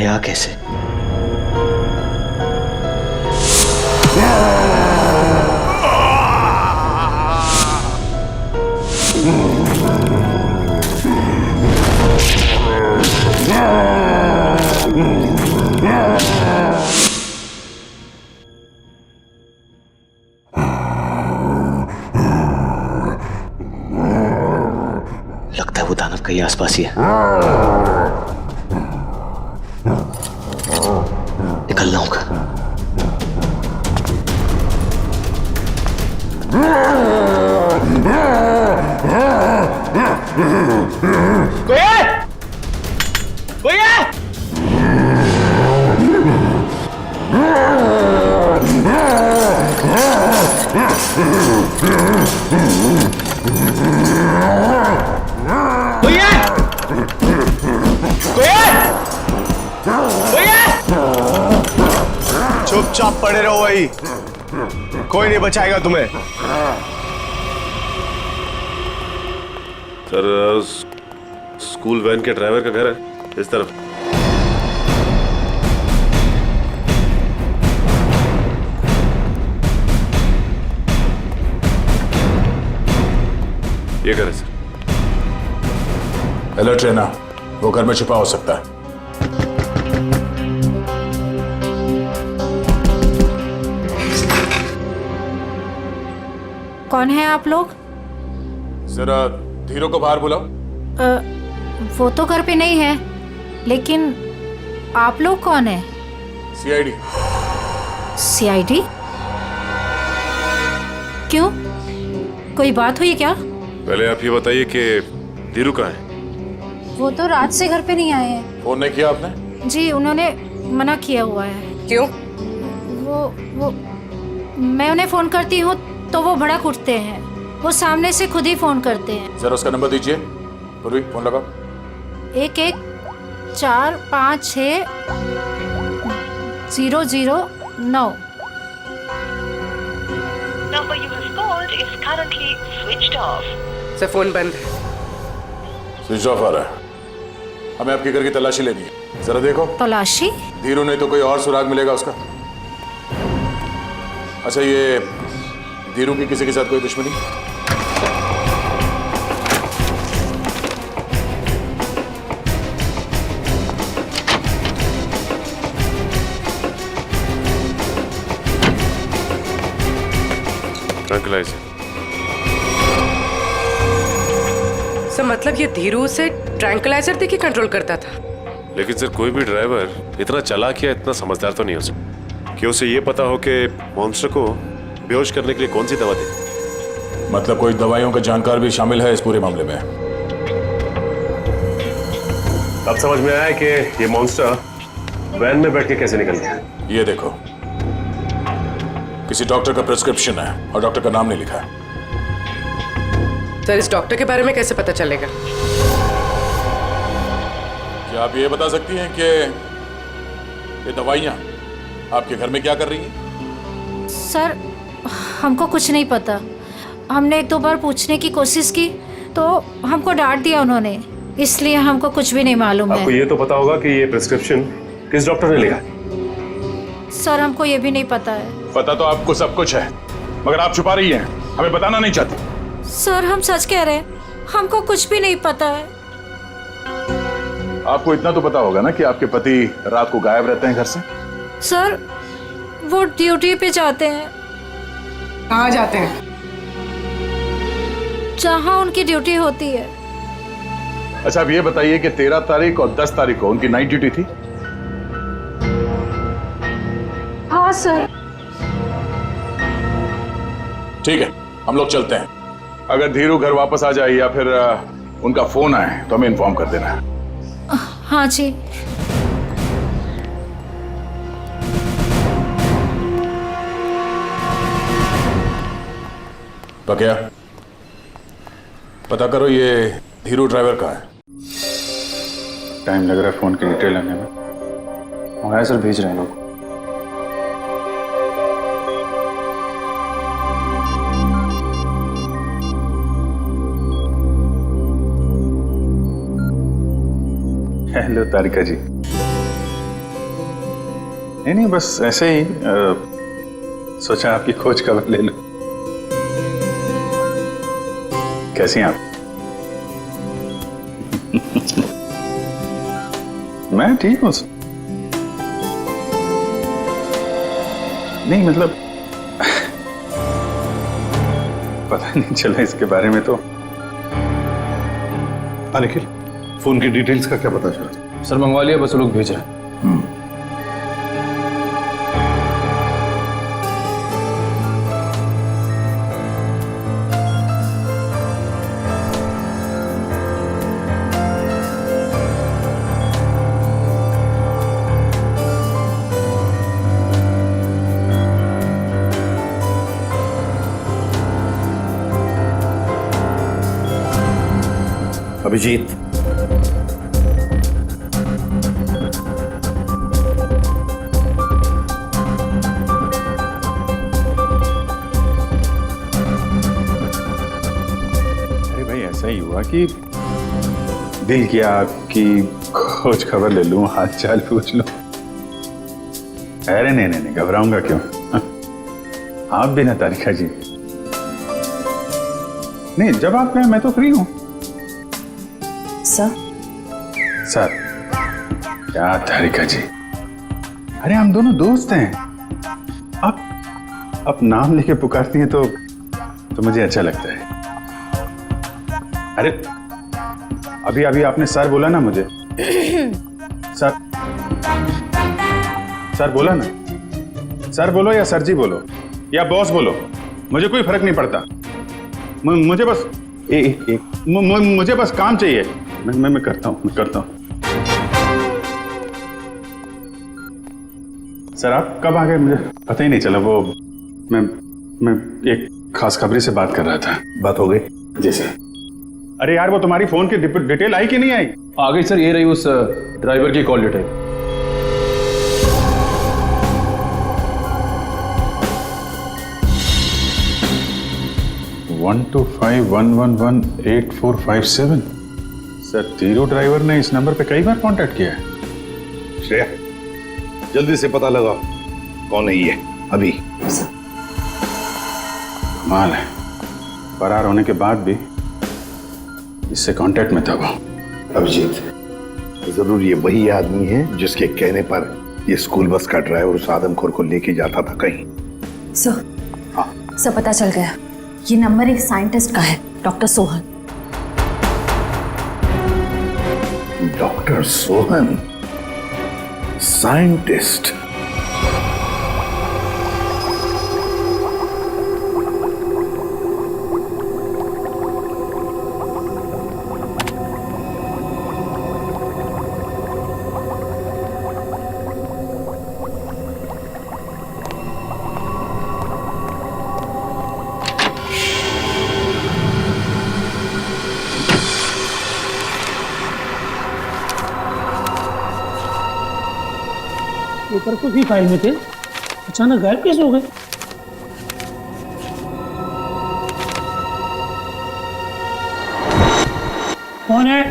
गया कैसे? लगता है वो दानव कहीं आसपास ही है। निकलना होगा। कोई है? कोई है? कोई है? कोई है? कोई है? चुपचाप पड़े रहो वही, कोई नहीं बचाएगा तुम्हें। सर, स्कूल वैन के ड्राइवर का घर है इस तरफ। ये घर है सर। अलर्ट रहना, वो घर में छुपा हो सकता है। कौन है आप लोग? जरा धीरू को बाहर बुलाओ। वो तो घर पे नहीं है, लेकिन आप लोग कौन है? सीआईडी। सीआईडी? क्यों, कोई बात हुई क्या? पहले आप ये बताइए कि धीरू कहाँ है? वो तो रात से घर पे नहीं आए हैं। फोन नहीं किया आपने? जी, उन्होंने मना किया हुआ है। क्यों? वो मैं उन्हें फोन करती हूँ तो वो भड़क उठते हैं। वो सामने से खुद ही फोन करते हैं। जरा उसका नंबर दीजिए। पूर्वी, फोन लगाओ। 11456009। Number you have called is currently switched off. Sir, phone बंद है। स्विच ऑफ आ रहा है। हमें आपके घर की तलाशी लेनी है, जरा देखो। तलाशी? धीरू नहीं तो कोई और सुराग मिलेगा उसका। अच्छा, ये धीरू की किसी के साथ कोई दुश्मनी? ट्रैंक्विलाइजर। सर, मतलब ये धीरू से ट्रैंक्विलाइजर देके कंट्रोल करता था? लेकिन सर, कोई भी ड्राइवर इतना चालाक या इतना समझदार तो नहीं हो सकता कि उसे ये पता हो कि मॉन्स्टर को बेहोश करने के लिए कौन सी दवा दे। मतलब कोई दवाइयों का जानकार भी शामिल है इस पूरे मामले में। अब समझ में आया कि ये मॉन्स्टर वैन में बैठ के कैसे निकल गया। ये देखो, किसी डॉक्टर का प्रिस्क्रिप्शन है और डॉक्टर का नाम नहीं लिखा है। सर, इस डॉक्टर के बारे में कैसे पता चलेगा? क्या आप ये बता सकती हैं कि ये दवाइयाँ आपके घर में क्या कर रही हैं? सर, हमको कुछ नहीं पता। हमने एक दो बार पूछने की कोशिश की तो हमको डांट दिया उन्होंने, इसलिए हमको कुछ भी नहीं मालूम है। आपको ये तो पता होगा कि ये प्रिस्क्रिप्शन किस डॉक्टर ने लिखा? सर, हमको ये भी नहीं पता है। पता तो आपको सब कुछ है, मगर आप छुपा रही हैं, हमें बताना नहीं चाहती। सर, हम सच कह रहे हैं, हमको कुछ भी नहीं पता है। आपको इतना तो पता होगा ना कि आपके पति रात को गायब रहते हैं घर से? सर, वो ड्यूटी पे जाते हैं। कहाँ जाते हैं? जहाँ उनकी ड्यूटी होती है। अच्छा, अब ये बताइए कि 13 तारीख और 10 तारीख को उनकी नाइट ड्यूटी थी? हाँ सर। ठीक है, हम लोग चलते हैं। अगर धीरू घर वापस आ जाए या फिर उनका फोन आए तो हमें इन्फॉर्म कर देना। हाँ जी। पक्या, पता करो ये धीरू ड्राइवर कहाँ है। टाइम लग रहा है फोन की डिटेल लेने में। मंगाया सर, भेज रहे हैं लोग। हेलो तारिका जी। नहीं, बस ऐसे ही सोचा आपकी खोज खबर ले लो। कैसी हैं आप? मैं ठीक हूँ। नहीं मतलब पता नहीं चला इसके बारे में तो। निखिल, फोन की डिटेल्स का क्या पता चला? सर मंगवा लिया, बस वो लोग भेज रहे हैं। अभिजीत, अरे भाई ऐसा ही हुआ कि दिल किया आपकी खोज खबर ले लूं, हाल चाल पूछ लूं। अरे नहीं नहीं नहीं, घबराऊंगा क्यों? आप भी ना तारिका जी। नहीं, जब आप कहें मैं तो फ्री हूं। सर क्या तारिका जी, अरे हम दोनों दोस्त हैं। आप नाम लेके पुकारती हैं तो मुझे अच्छा लगता है। अरे अभी अभी आपने सर बोला ना मुझे। सर बोला ना। सर बोलो या सर जी बोलो या बॉस बोलो, मुझे कोई फर्क नहीं पड़ता। मुझे बस मुझे बस काम चाहिए। मैं करता हूँ। सर आप कब आ गए मुझे पता ही नहीं चला। वो मैं एक खास खबरी से बात कर रहा था। बात हो गई? जी सर। अरे यार, वो तुम्हारी फोन की डिटेल आई कि नहीं आई? आ गई सर, ये रही उस ड्राइवर की call detail. One 125118457। Sir Tiru driver ने इस नंबर पे कई बार कांटेक्ट किया है। श्रेया, जल्दी से पता लगाओ कौन है ये अभी। कमाल है, फरार होने के बाद भी इससे कांटेक्ट में था वो। अभिजीत, जरूर ये वही आदमी है जिसके कहने पर ये स्कूल बस का ड्राइवर उस आदमखोर को लेके जाता था कहीं। सर पता चल गया, ये नंबर एक साइंटिस्ट का है, doctor Sohan. Doctor Sohan, scientist? Paper कुछ भी फाइल में थे, अचानक गायब कैसे हो गए? कौन है?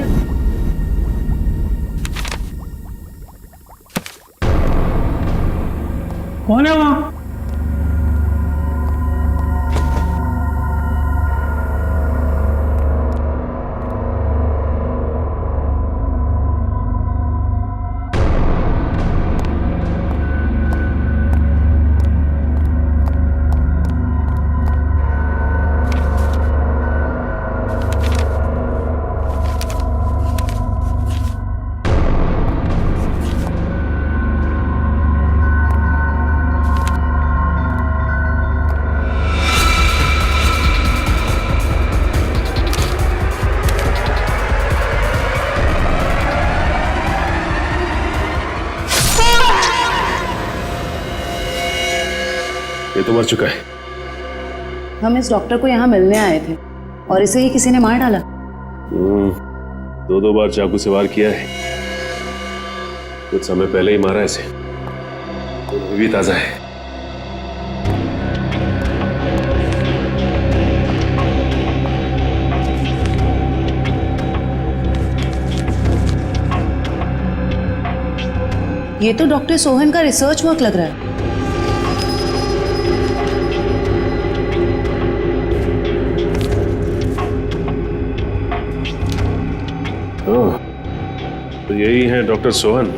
कौन है वहां? ये तो मर चुका है। हम इस डॉक्टर को यहाँ मिलने आए थे और इसे ही किसी ने मार डाला। दो बार चाकू से वार किया है। कुछ समय पहले ही मारा इसे। तो भी ताजा है। ये तो डॉक्टर सोहन का रिसर्च वर्क लग रहा है। तो यही है डॉक्टर सोहन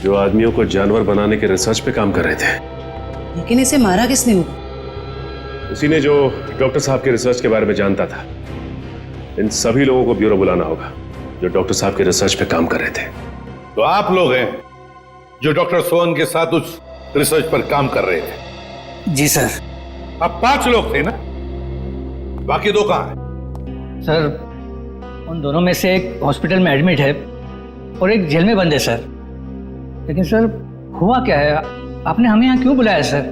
जो आदमियों को जानवर बनाने के रिसर्च पे काम कर रहे थे। लेकिन इसे मारा किसने होगा? उसी ने जो डॉक्टर साहब के रिसर्च के बारे में जानता था। इन सभी लोगों को ब्यूरो बुलाना होगा जो डॉक्टर साहब के रिसर्च पे काम कर रहे थे। तो आप लोग हैं जो डॉक्टर सोहन के साथ उस रिसर्च पर काम कर रहे थे? जी सर। अब 5 लोग थे ना, बाकी 2 कहां हैं? सर उन दोनों में से एक हॉस्पिटल में एडमिट है और एक जेल में बंद है सर। लेकिन सर हुआ क्या है, आपने हमें यहाँ क्यों बुलाया सर?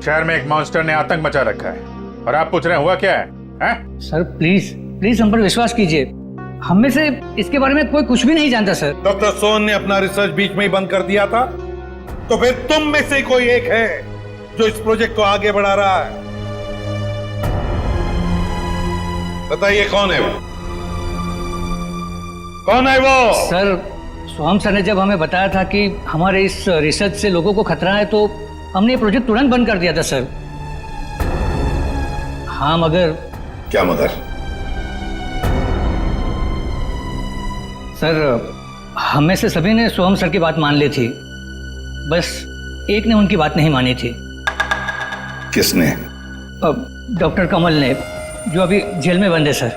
शहर में एक मॉन्स्टर ने आतंक मचा रखा है और आप पूछ रहे हैं हुआ क्या है, हैं? सर प्लीज प्लीज हम पर विश्वास कीजिए, हम में से इसके बारे में कोई कुछ भी नहीं जानता सर। डॉक्टर सोहन ने अपना रिसर्च बीच में ही बंद कर दिया था, तो फिर तुम में से कोई एक है जो इस प्रोजेक्ट को आगे बढ़ा रहा है। बताइए कौन है वो? कौन है वो? सर सोहम सर ने जब हमें बताया था कि हमारे इस रिसर्च से लोगों को खतरा है तो हमने ये प्रोजेक्ट तुरंत बंद कर दिया था सर। हाँ मगर। क्या मगर? सर हम में से सभी ने सोहम सर की बात मान ली थी, बस एक ने उनकी बात नहीं मानी थी। किसने? डॉक्टर कमल ने, जो अभी जेल में बंद है सर।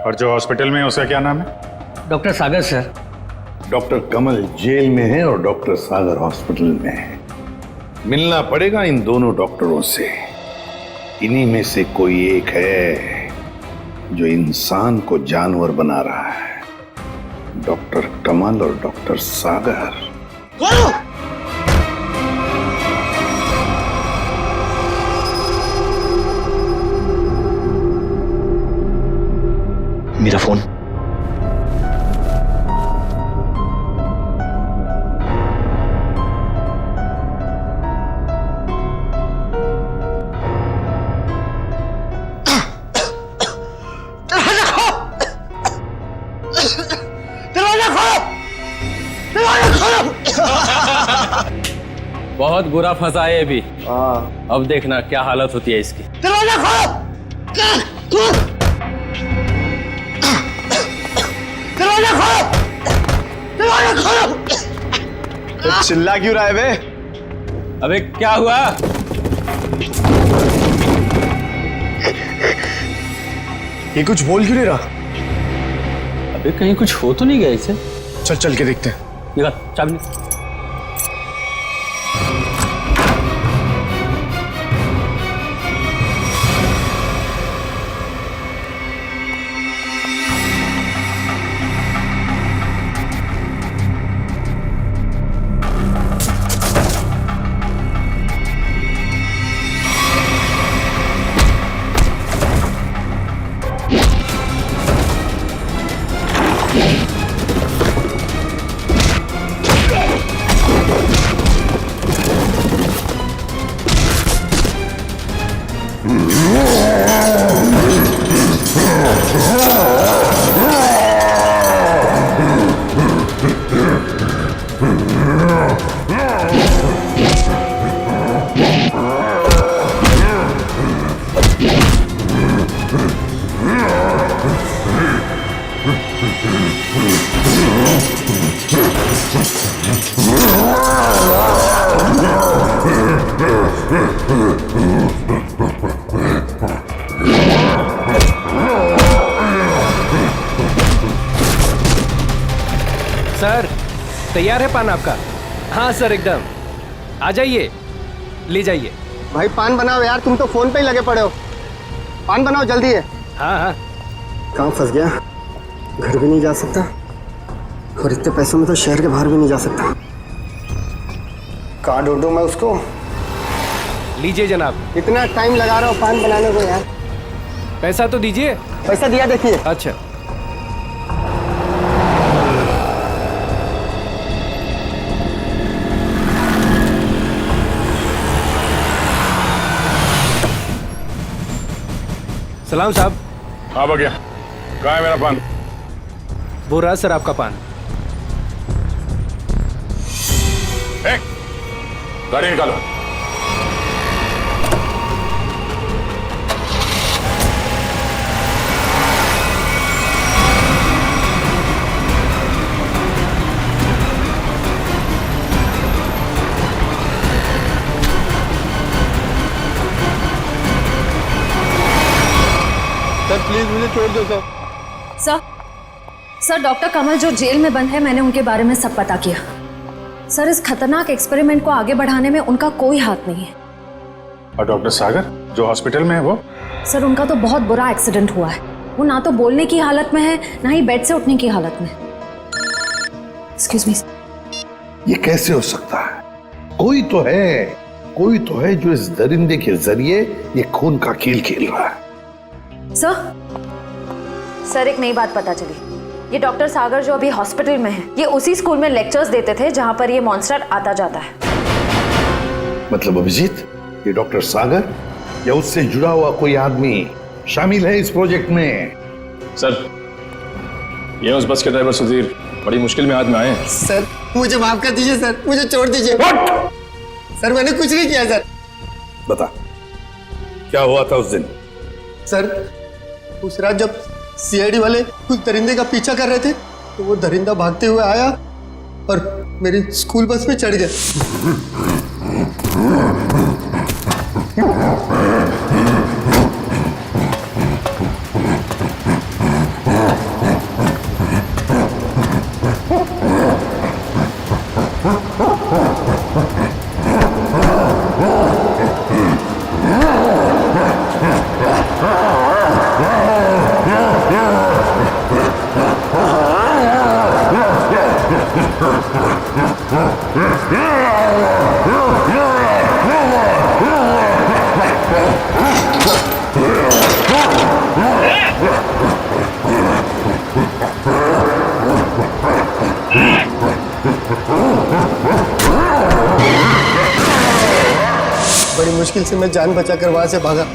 और जो हॉस्पिटल में है उसका क्या नाम है? डॉक्टर सागर सर। डॉक्टर कमल जेल में है और डॉक्टर सागर हॉस्पिटल में है। मिलना पड़ेगा इन दोनों डॉक्टरों से। इन्हीं में से कोई एक है जो इंसान को जानवर बना रहा है। डॉक्टर कमल और डॉक्टर सागर। मेरा फोन। बहुत बुरा फंसा है अभी। अब देखना क्या हालत होती है इसकी। दरवाजा खोलो! दरवाजा खोलो! दरवाजा खोलो! चिल्ला क्यों रहा है बे? अबे क्या हुआ? ये कुछ बोल क्यों नहीं रहा? अबे कहीं कुछ हो तो नहीं गया इसे? चल चल के देखते हैं। निकाल चाबी। सर तैयार है पान आपका? हाँ सर एकदम। आ जाइए, ले जाइए। भाई पान बनाओ यार, तुम तो फोन पे ही लगे पड़े हो। पान बनाओ जल्दी है। हाँ हाँ। कहाँ फंस गया? घर भी नहीं जा सकता और इतने पैसों में तो शहर के बाहर भी नहीं जा सकता। कहाँ ढूंढूं मैं उसको? लीजिए जनाब। इतना टाइम लगा रहा हो पान बनाने को यार। पैसा तो दीजिए। पैसा दिया देखिए। अच्छा सलाम साहब। हाँ बगैया, कहाँ है मेरा पान? वो रहा सर आपका पान। गाड़ी निकालो। सर प्लीज मुझे छोड़ दो सर। सर डॉक्टर कमल जो जेल में बंद है, मैंने उनके बारे में सब पता किया। सर इस खतरनाक एक्सपेरिमेंट को आगे बढ़ाने में उनका कोई हाथ नहीं है। और डॉक्टर सागर जो हॉस्पिटल में है वो? सर उनका तो बहुत बुरा एक्सीडेंट हुआ है। वो ना तो बोलने की हालत में है, ना ही बेड से उठने की हालत में। Excuse me. ये कैसे हो सकता है? कोई तो है जो इस दरिंदे के जरिए ये खून का खेल खेल रहा है। सर एक नई बात पता चली। ये डॉक्टर सागर जो अभी हॉस्पिटल में है, ये उसी स्कूल में लेक्चर्स देते थे जहां पर ये मॉन्स्टर आता जाता है। मतलब अभिजीत, ये डॉक्टर सागर या उससे जुड़ा हुआ कोई आदमी शामिल है इस प्रोजेक्ट में? सर ये उस बस के ड्राइवर सुधीर बड़ी मुश्किल में हाथ में आए हैं। सर मुझे माफ कर दीजिए सर, मुझे छोड़ दीजिए। सर मैंने कुछ नहीं किया सर। बता क्या हुआ था उस दिन? सर उस रात जब सीआईडी वाले कुछ दरिंदे का पीछा कर रहे थे तो वो दरिंदा भागते हुए आया और मेरी स्कूल बस में चढ़ गया। बड़ी मुश्किल से मैं जान बचाकर वहां से भागा।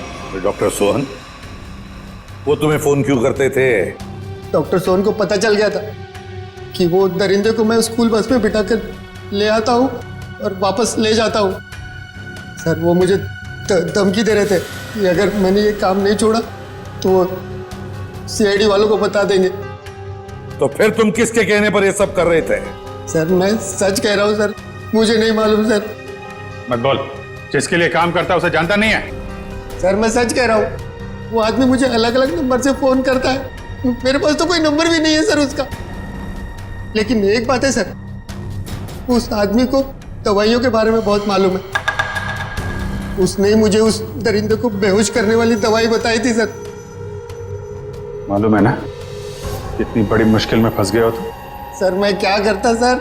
डॉक्टर सोहन वो तुम्हें फोन क्यों करते थे? डॉक्टर सोहन को पता चल गया था कि वो दरिंदे को मैं स्कूल बस में बिठाकर ले आता हूँ और वापस ले जाता हूँ। सर वो मुझे धमकी दे रहे थे कि अगर मैंने ये काम नहीं छोड़ा तो वो सीआईडी वालों को बता देंगे। तो फिर तुम किसके कहने पर ये सब कर रहे थे? सर मैं सच कह रहा हूँ सर, मुझे नहीं मालूम सर। मत बोल, जिसके लिए काम करता है उसे जानता नहीं है? सर मैं सच कह रहा हूँ, वो आदमी मुझे अलग अलग नंबर से फोन करता है। मेरे पास तो कोई नंबर भी नहीं है सर उसका। लेकिन एक बात है सर, उस आदमी को दवाइयों के बारे में बहुत मालूम है। उसने मुझे उस दरिंदे को बेहोश करने वाली दवाई बताई थी सर। मालूम है ना कितनी बड़ी मुश्किल में फंस गए हो तुम। सर मैं क्या करता सर,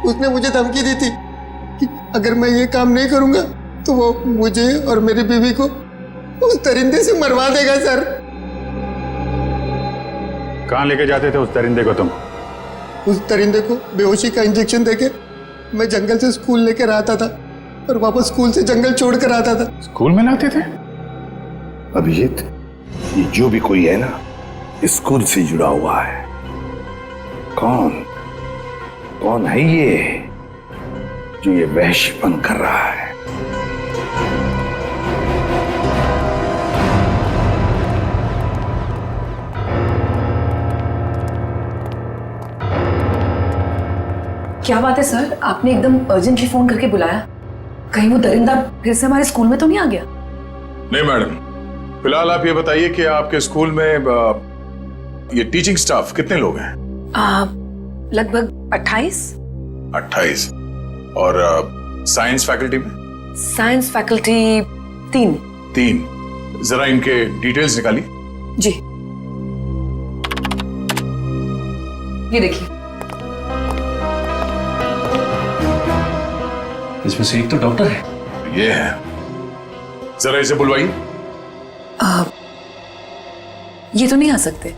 उसने मुझे धमकी दी थी कि अगर मैं ये काम नहीं करूंगा तो वो मुझे और मेरी बीवी को उस दरिंदे से मरवा देगा सर। कहाँ लेके जाते थे उस दरिंदे को तुम? उस दरिंदे को बेहोशी का इंजेक्शन देके मैं जंगल से स्कूल लेकर आता था और वापस स्कूल से जंगल छोड़ कर आता था। स्कूल में लाते थे? अभिजीत ये जो भी कोई है ना स्कूल से जुड़ा हुआ है। कौन है ये जो ये वहशीपन कर रहा है? क्या बात है सर, आपने एकदम अर्जेंटली फोन करके बुलाया? कहीं वो दरिंदा फिर से हमारे स्कूल में तो नहीं आ गया? नहीं मैडम, फिलहाल आप ये बताइए कि आपके स्कूल में ये टीचिंग स्टाफ कितने लोग हैं? लगभग 28। 28। और साइंस फैकल्टी में? Science faculty 3। जरा इनके डिटेल्स निकालिए। जी ये देखिए, इसमें से एक तो डॉक्टर है। ये है, जरा इसे बुलवाइए। ये तो नहीं आ सकते।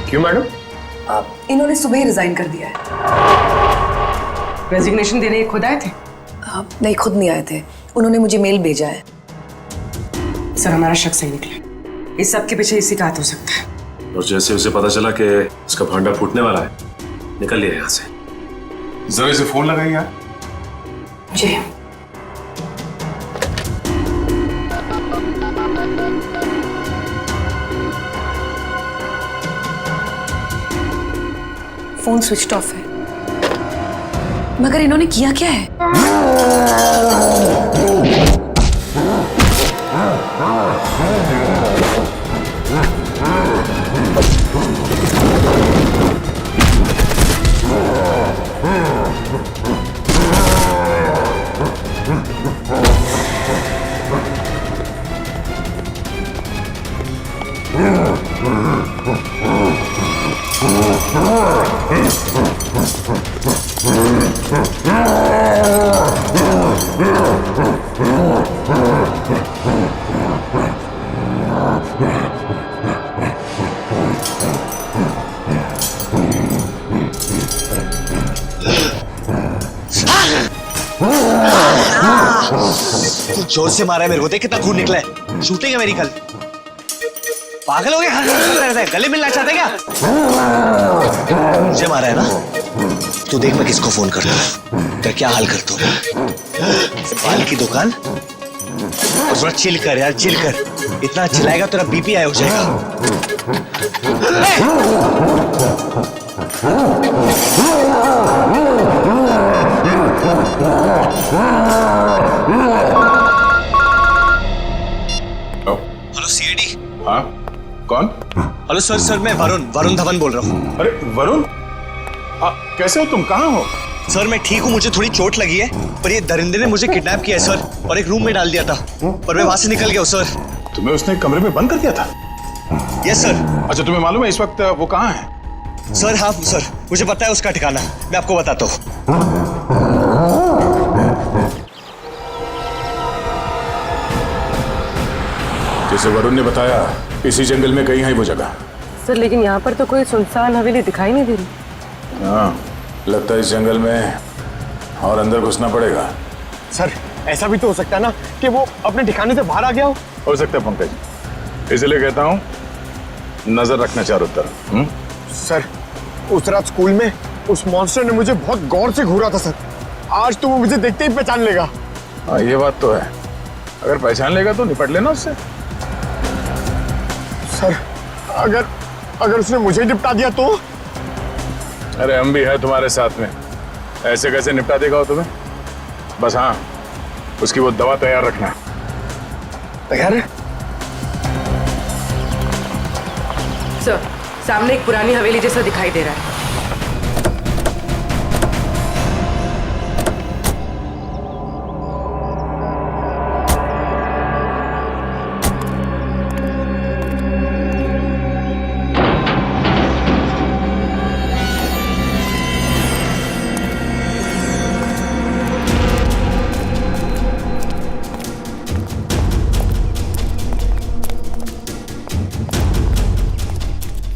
क्यों मैडम? इन्होंने सुबह ही रिजाइन कर दिया है। रेजिग्नेशन देने ये खुद आए थे? नहीं, खुद नहीं आए थे, उन्होंने मुझे मेल भेजा है। सर हमारा शक सही निकला, इस सब के पीछे इसी का हाथ हो सकता है। और जैसे उसे पता चला कि उसका भांडा फूटने वाला है, निकल लिया यहाँ से। जरा इसे फोन लगाइए यार। जी। फोन स्विच ऑफ है, मगर इन्होंने किया क्या है? तू जोर से मारा है मेरे को, देख कितना खून निकला है। शूटिंग है मेरी कल। पागल हो गया? गले मिलना चाहते क्या? मुझे मारा है ना? तू देख मैं किसको फोन करता हूँ, तेरा क्या हाल करता हूँ। बाल की दुकान और थोड़ा चिल कर यार, चिल कर। इतना चिल्लाएगा तेरा बीपी हाई हो जाएगा। Hello CID. हाँ कौन? हेलो सर, सर मैं वरुण धवन बोल रहा हूँ। अरे वरुण, कैसे हो तुम? कहाँ हो? सर मैं ठीक हूँ, मुझे थोड़ी चोट लगी है, पर ये दरिंदे ने मुझे किडनैप किया है सर, और एक रूम में डाल दिया था, पर मैं वहां से निकल गया हूँ सर। तुम्हें उसने कमरे में बंद कर दिया था? Yes sir. अच्छा तुम्हें मालूम है इस वक्त वो कहाँ है? सर हाँ सर, मुझे पता है उसका ठिकाना, मैं आपको बताता हूँ। जैसे वरुण ने बताया इसी जंगल में कहीं है वो जगह। सर लेकिन यहाँ पर तो कोई सुनसान हवेली दिखाई नहीं दे रही। हाँ लगता है इस जंगल में और अंदर घुसना पड़ेगा। सर ऐसा भी तो हो सकता है ना कि वो अपने ठिकाने से बाहर आ गया हो सकता है पंकज, इसलिए कहता हूँ नजर रखना चारों तरफ। सर उस रात स्कूल में उस मॉन्स्टर ने मुझे बहुत गौर से घूरा था सर, आज तो वो मुझे देखते ही पहचान लेगा। हाँ ये बात तो है, अगर पहचान लेगा तो निपट लेना उससे। सर अगर उसने मुझे निपटा दिया तो? अरे हम भी है तुम्हारे साथ में, ऐसे कैसे निपटा देगा वो तुम्हें? बस हाँ उसकी वो दवा तैयार रखना। तैयार है सर, सामने एक पुरानी हवेली जैसा दिखाई दे रहा है।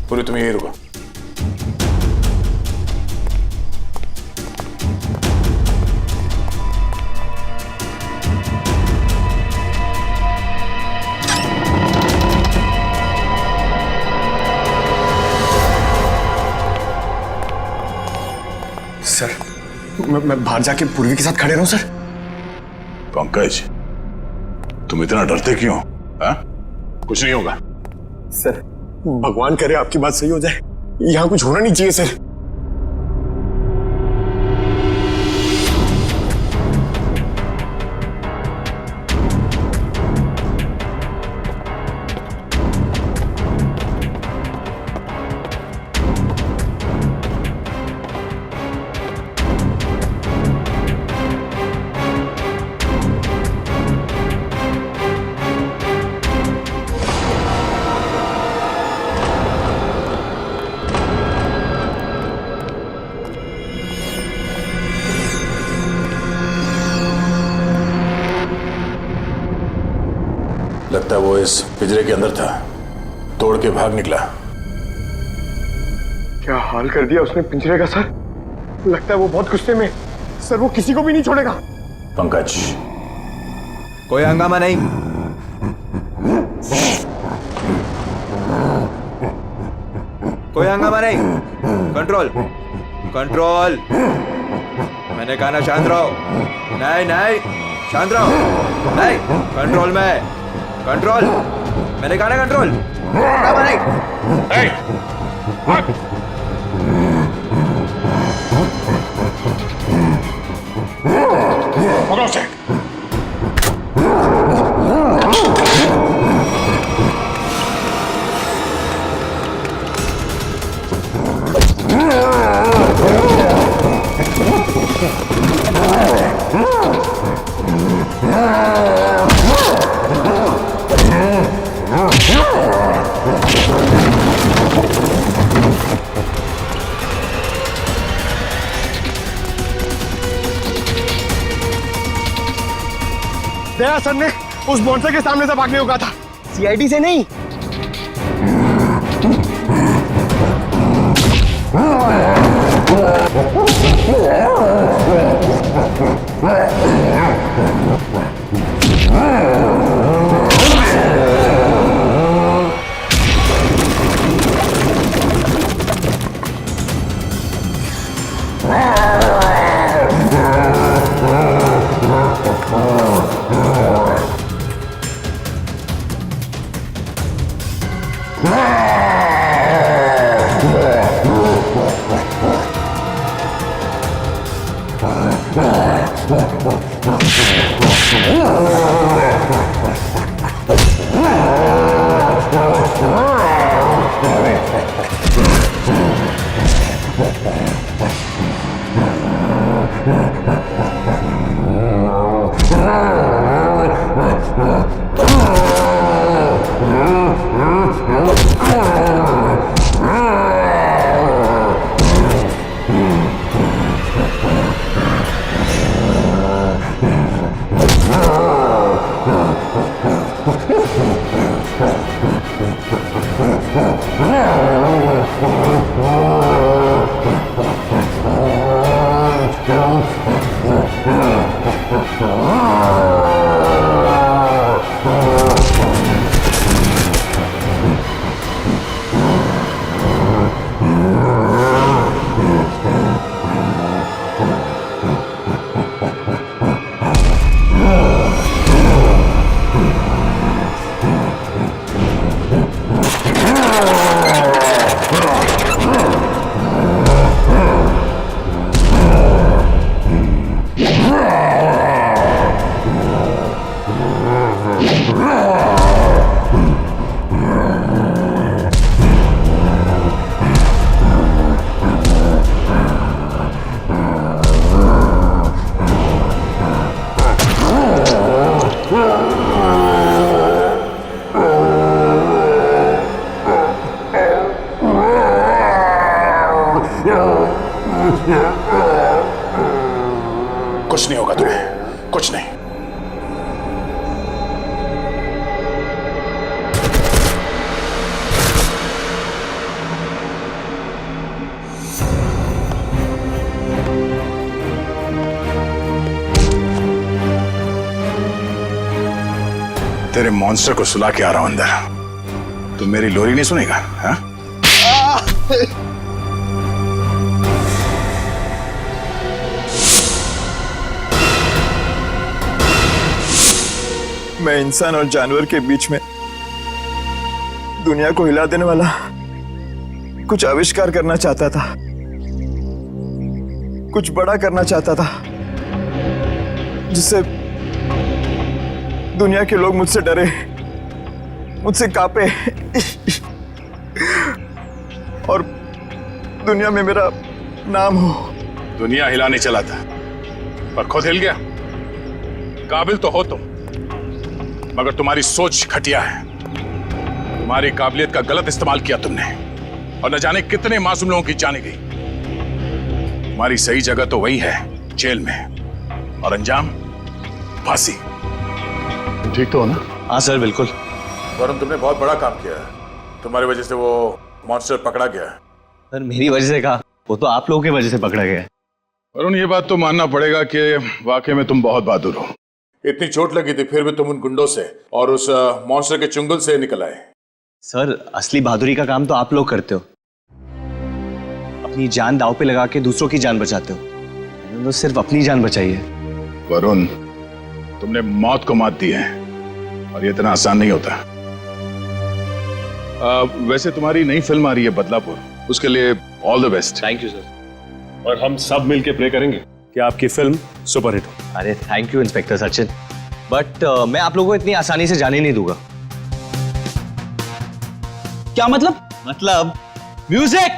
पूरी तुम यही रुको। सर मैं बाहर जाके पूर्वी के साथ खड़े रहूं सर? पंकज तुम इतना डरते क्यों? हाँ कुछ नहीं होगा। सर भगवान करे आपकी बात सही हो जाए, यहाँ कुछ होना नहीं चाहिए सर। लगता है वो इस पिंजरे के अंदर था, तोड़ के भाग निकला। क्या हाल कर दिया उसने पिंजरे का सर, लगता है वो बहुत गुस्से में सर, वो किसी को भी नहीं छोड़ेगा। पंकज कोई हंगामा नहीं, कोई हंगामा नहीं, कंट्रोल कंट्रोल। मैंने कहा ना शांत रहो। नहीं नहीं, शांत रहो। नहीं, कंट्रोल में, कंट्रोल। मैंने कहा ना कंट्रोल। पकड़ो उसे। दया सर ने उस मॉन्स्टर के सामने से भागने को कहा था, सीआईडी से नहीं। कुछ नहीं होगा तुम्हें, कुछ नहीं। तेरे मॉन्स्टर को सुला के आ रहा हूं अंदर। तुम मेरी लोरी नहीं सुनेगा? हाँ? मैं इंसान और जानवर के बीच में दुनिया को हिला देने वाला कुछ आविष्कार करना चाहता था, कुछ बड़ा करना चाहता था, जिससे दुनिया के लोग मुझसे डरे, मुझसे कांपे और दुनिया में मेरा नाम हो। दुनिया हिलाने चला था पर खुद हिल गया। काबिल तो हो तुम, मगर तुम्हारी सोच घटिया है। तुम्हारी काबिलियत का गलत इस्तेमाल किया तुमने और न जाने कितने मासूम लोगों की जाने गई। तुम्हारी सही जगह तो वही है, जेल में, और अंजाम फांसी। ठीक तो हो ना? हाँ सर, बिल्कुल। वरुण, तुमने बहुत बड़ा काम किया है। तुम्हारी वजह से वो मॉन्स्टर पकड़ा गया। सर मेरी वजह से कहा, वो तो आप लोगों की वजह से पकड़ा गया है। वरुण, ये बात तो मानना पड़ेगा कि वाकई में तुम बहुत बहादुर हो। इतनी चोट लगी थी फिर भी तुम उन गुंडों से और उस मॉन्स्टर के चुंगल से निकल आए। सर असली बहादुरी का काम तो आप लोग करते हो, अपनी जान दांव पे लगा के दूसरों की जान बचाते हो। तो सिर्फ अपनी जान बचाई है। वरुण, तुमने मौत को मात दी है और ये इतना आसान नहीं होता। वैसे तुम्हारी नई फिल्म आ रही है बदलापुर, उसके लिए all the best. Thank you sir. और हम सब मिलके प्रे करेंगे कि आपकी फिल्म सुपरहिट हो। अरे thank you inspector Sachin, but मैं आप लोगों को इतनी आसानी से जाने नहीं दूंगा। क्या मतलब? मतलब म्यूजिक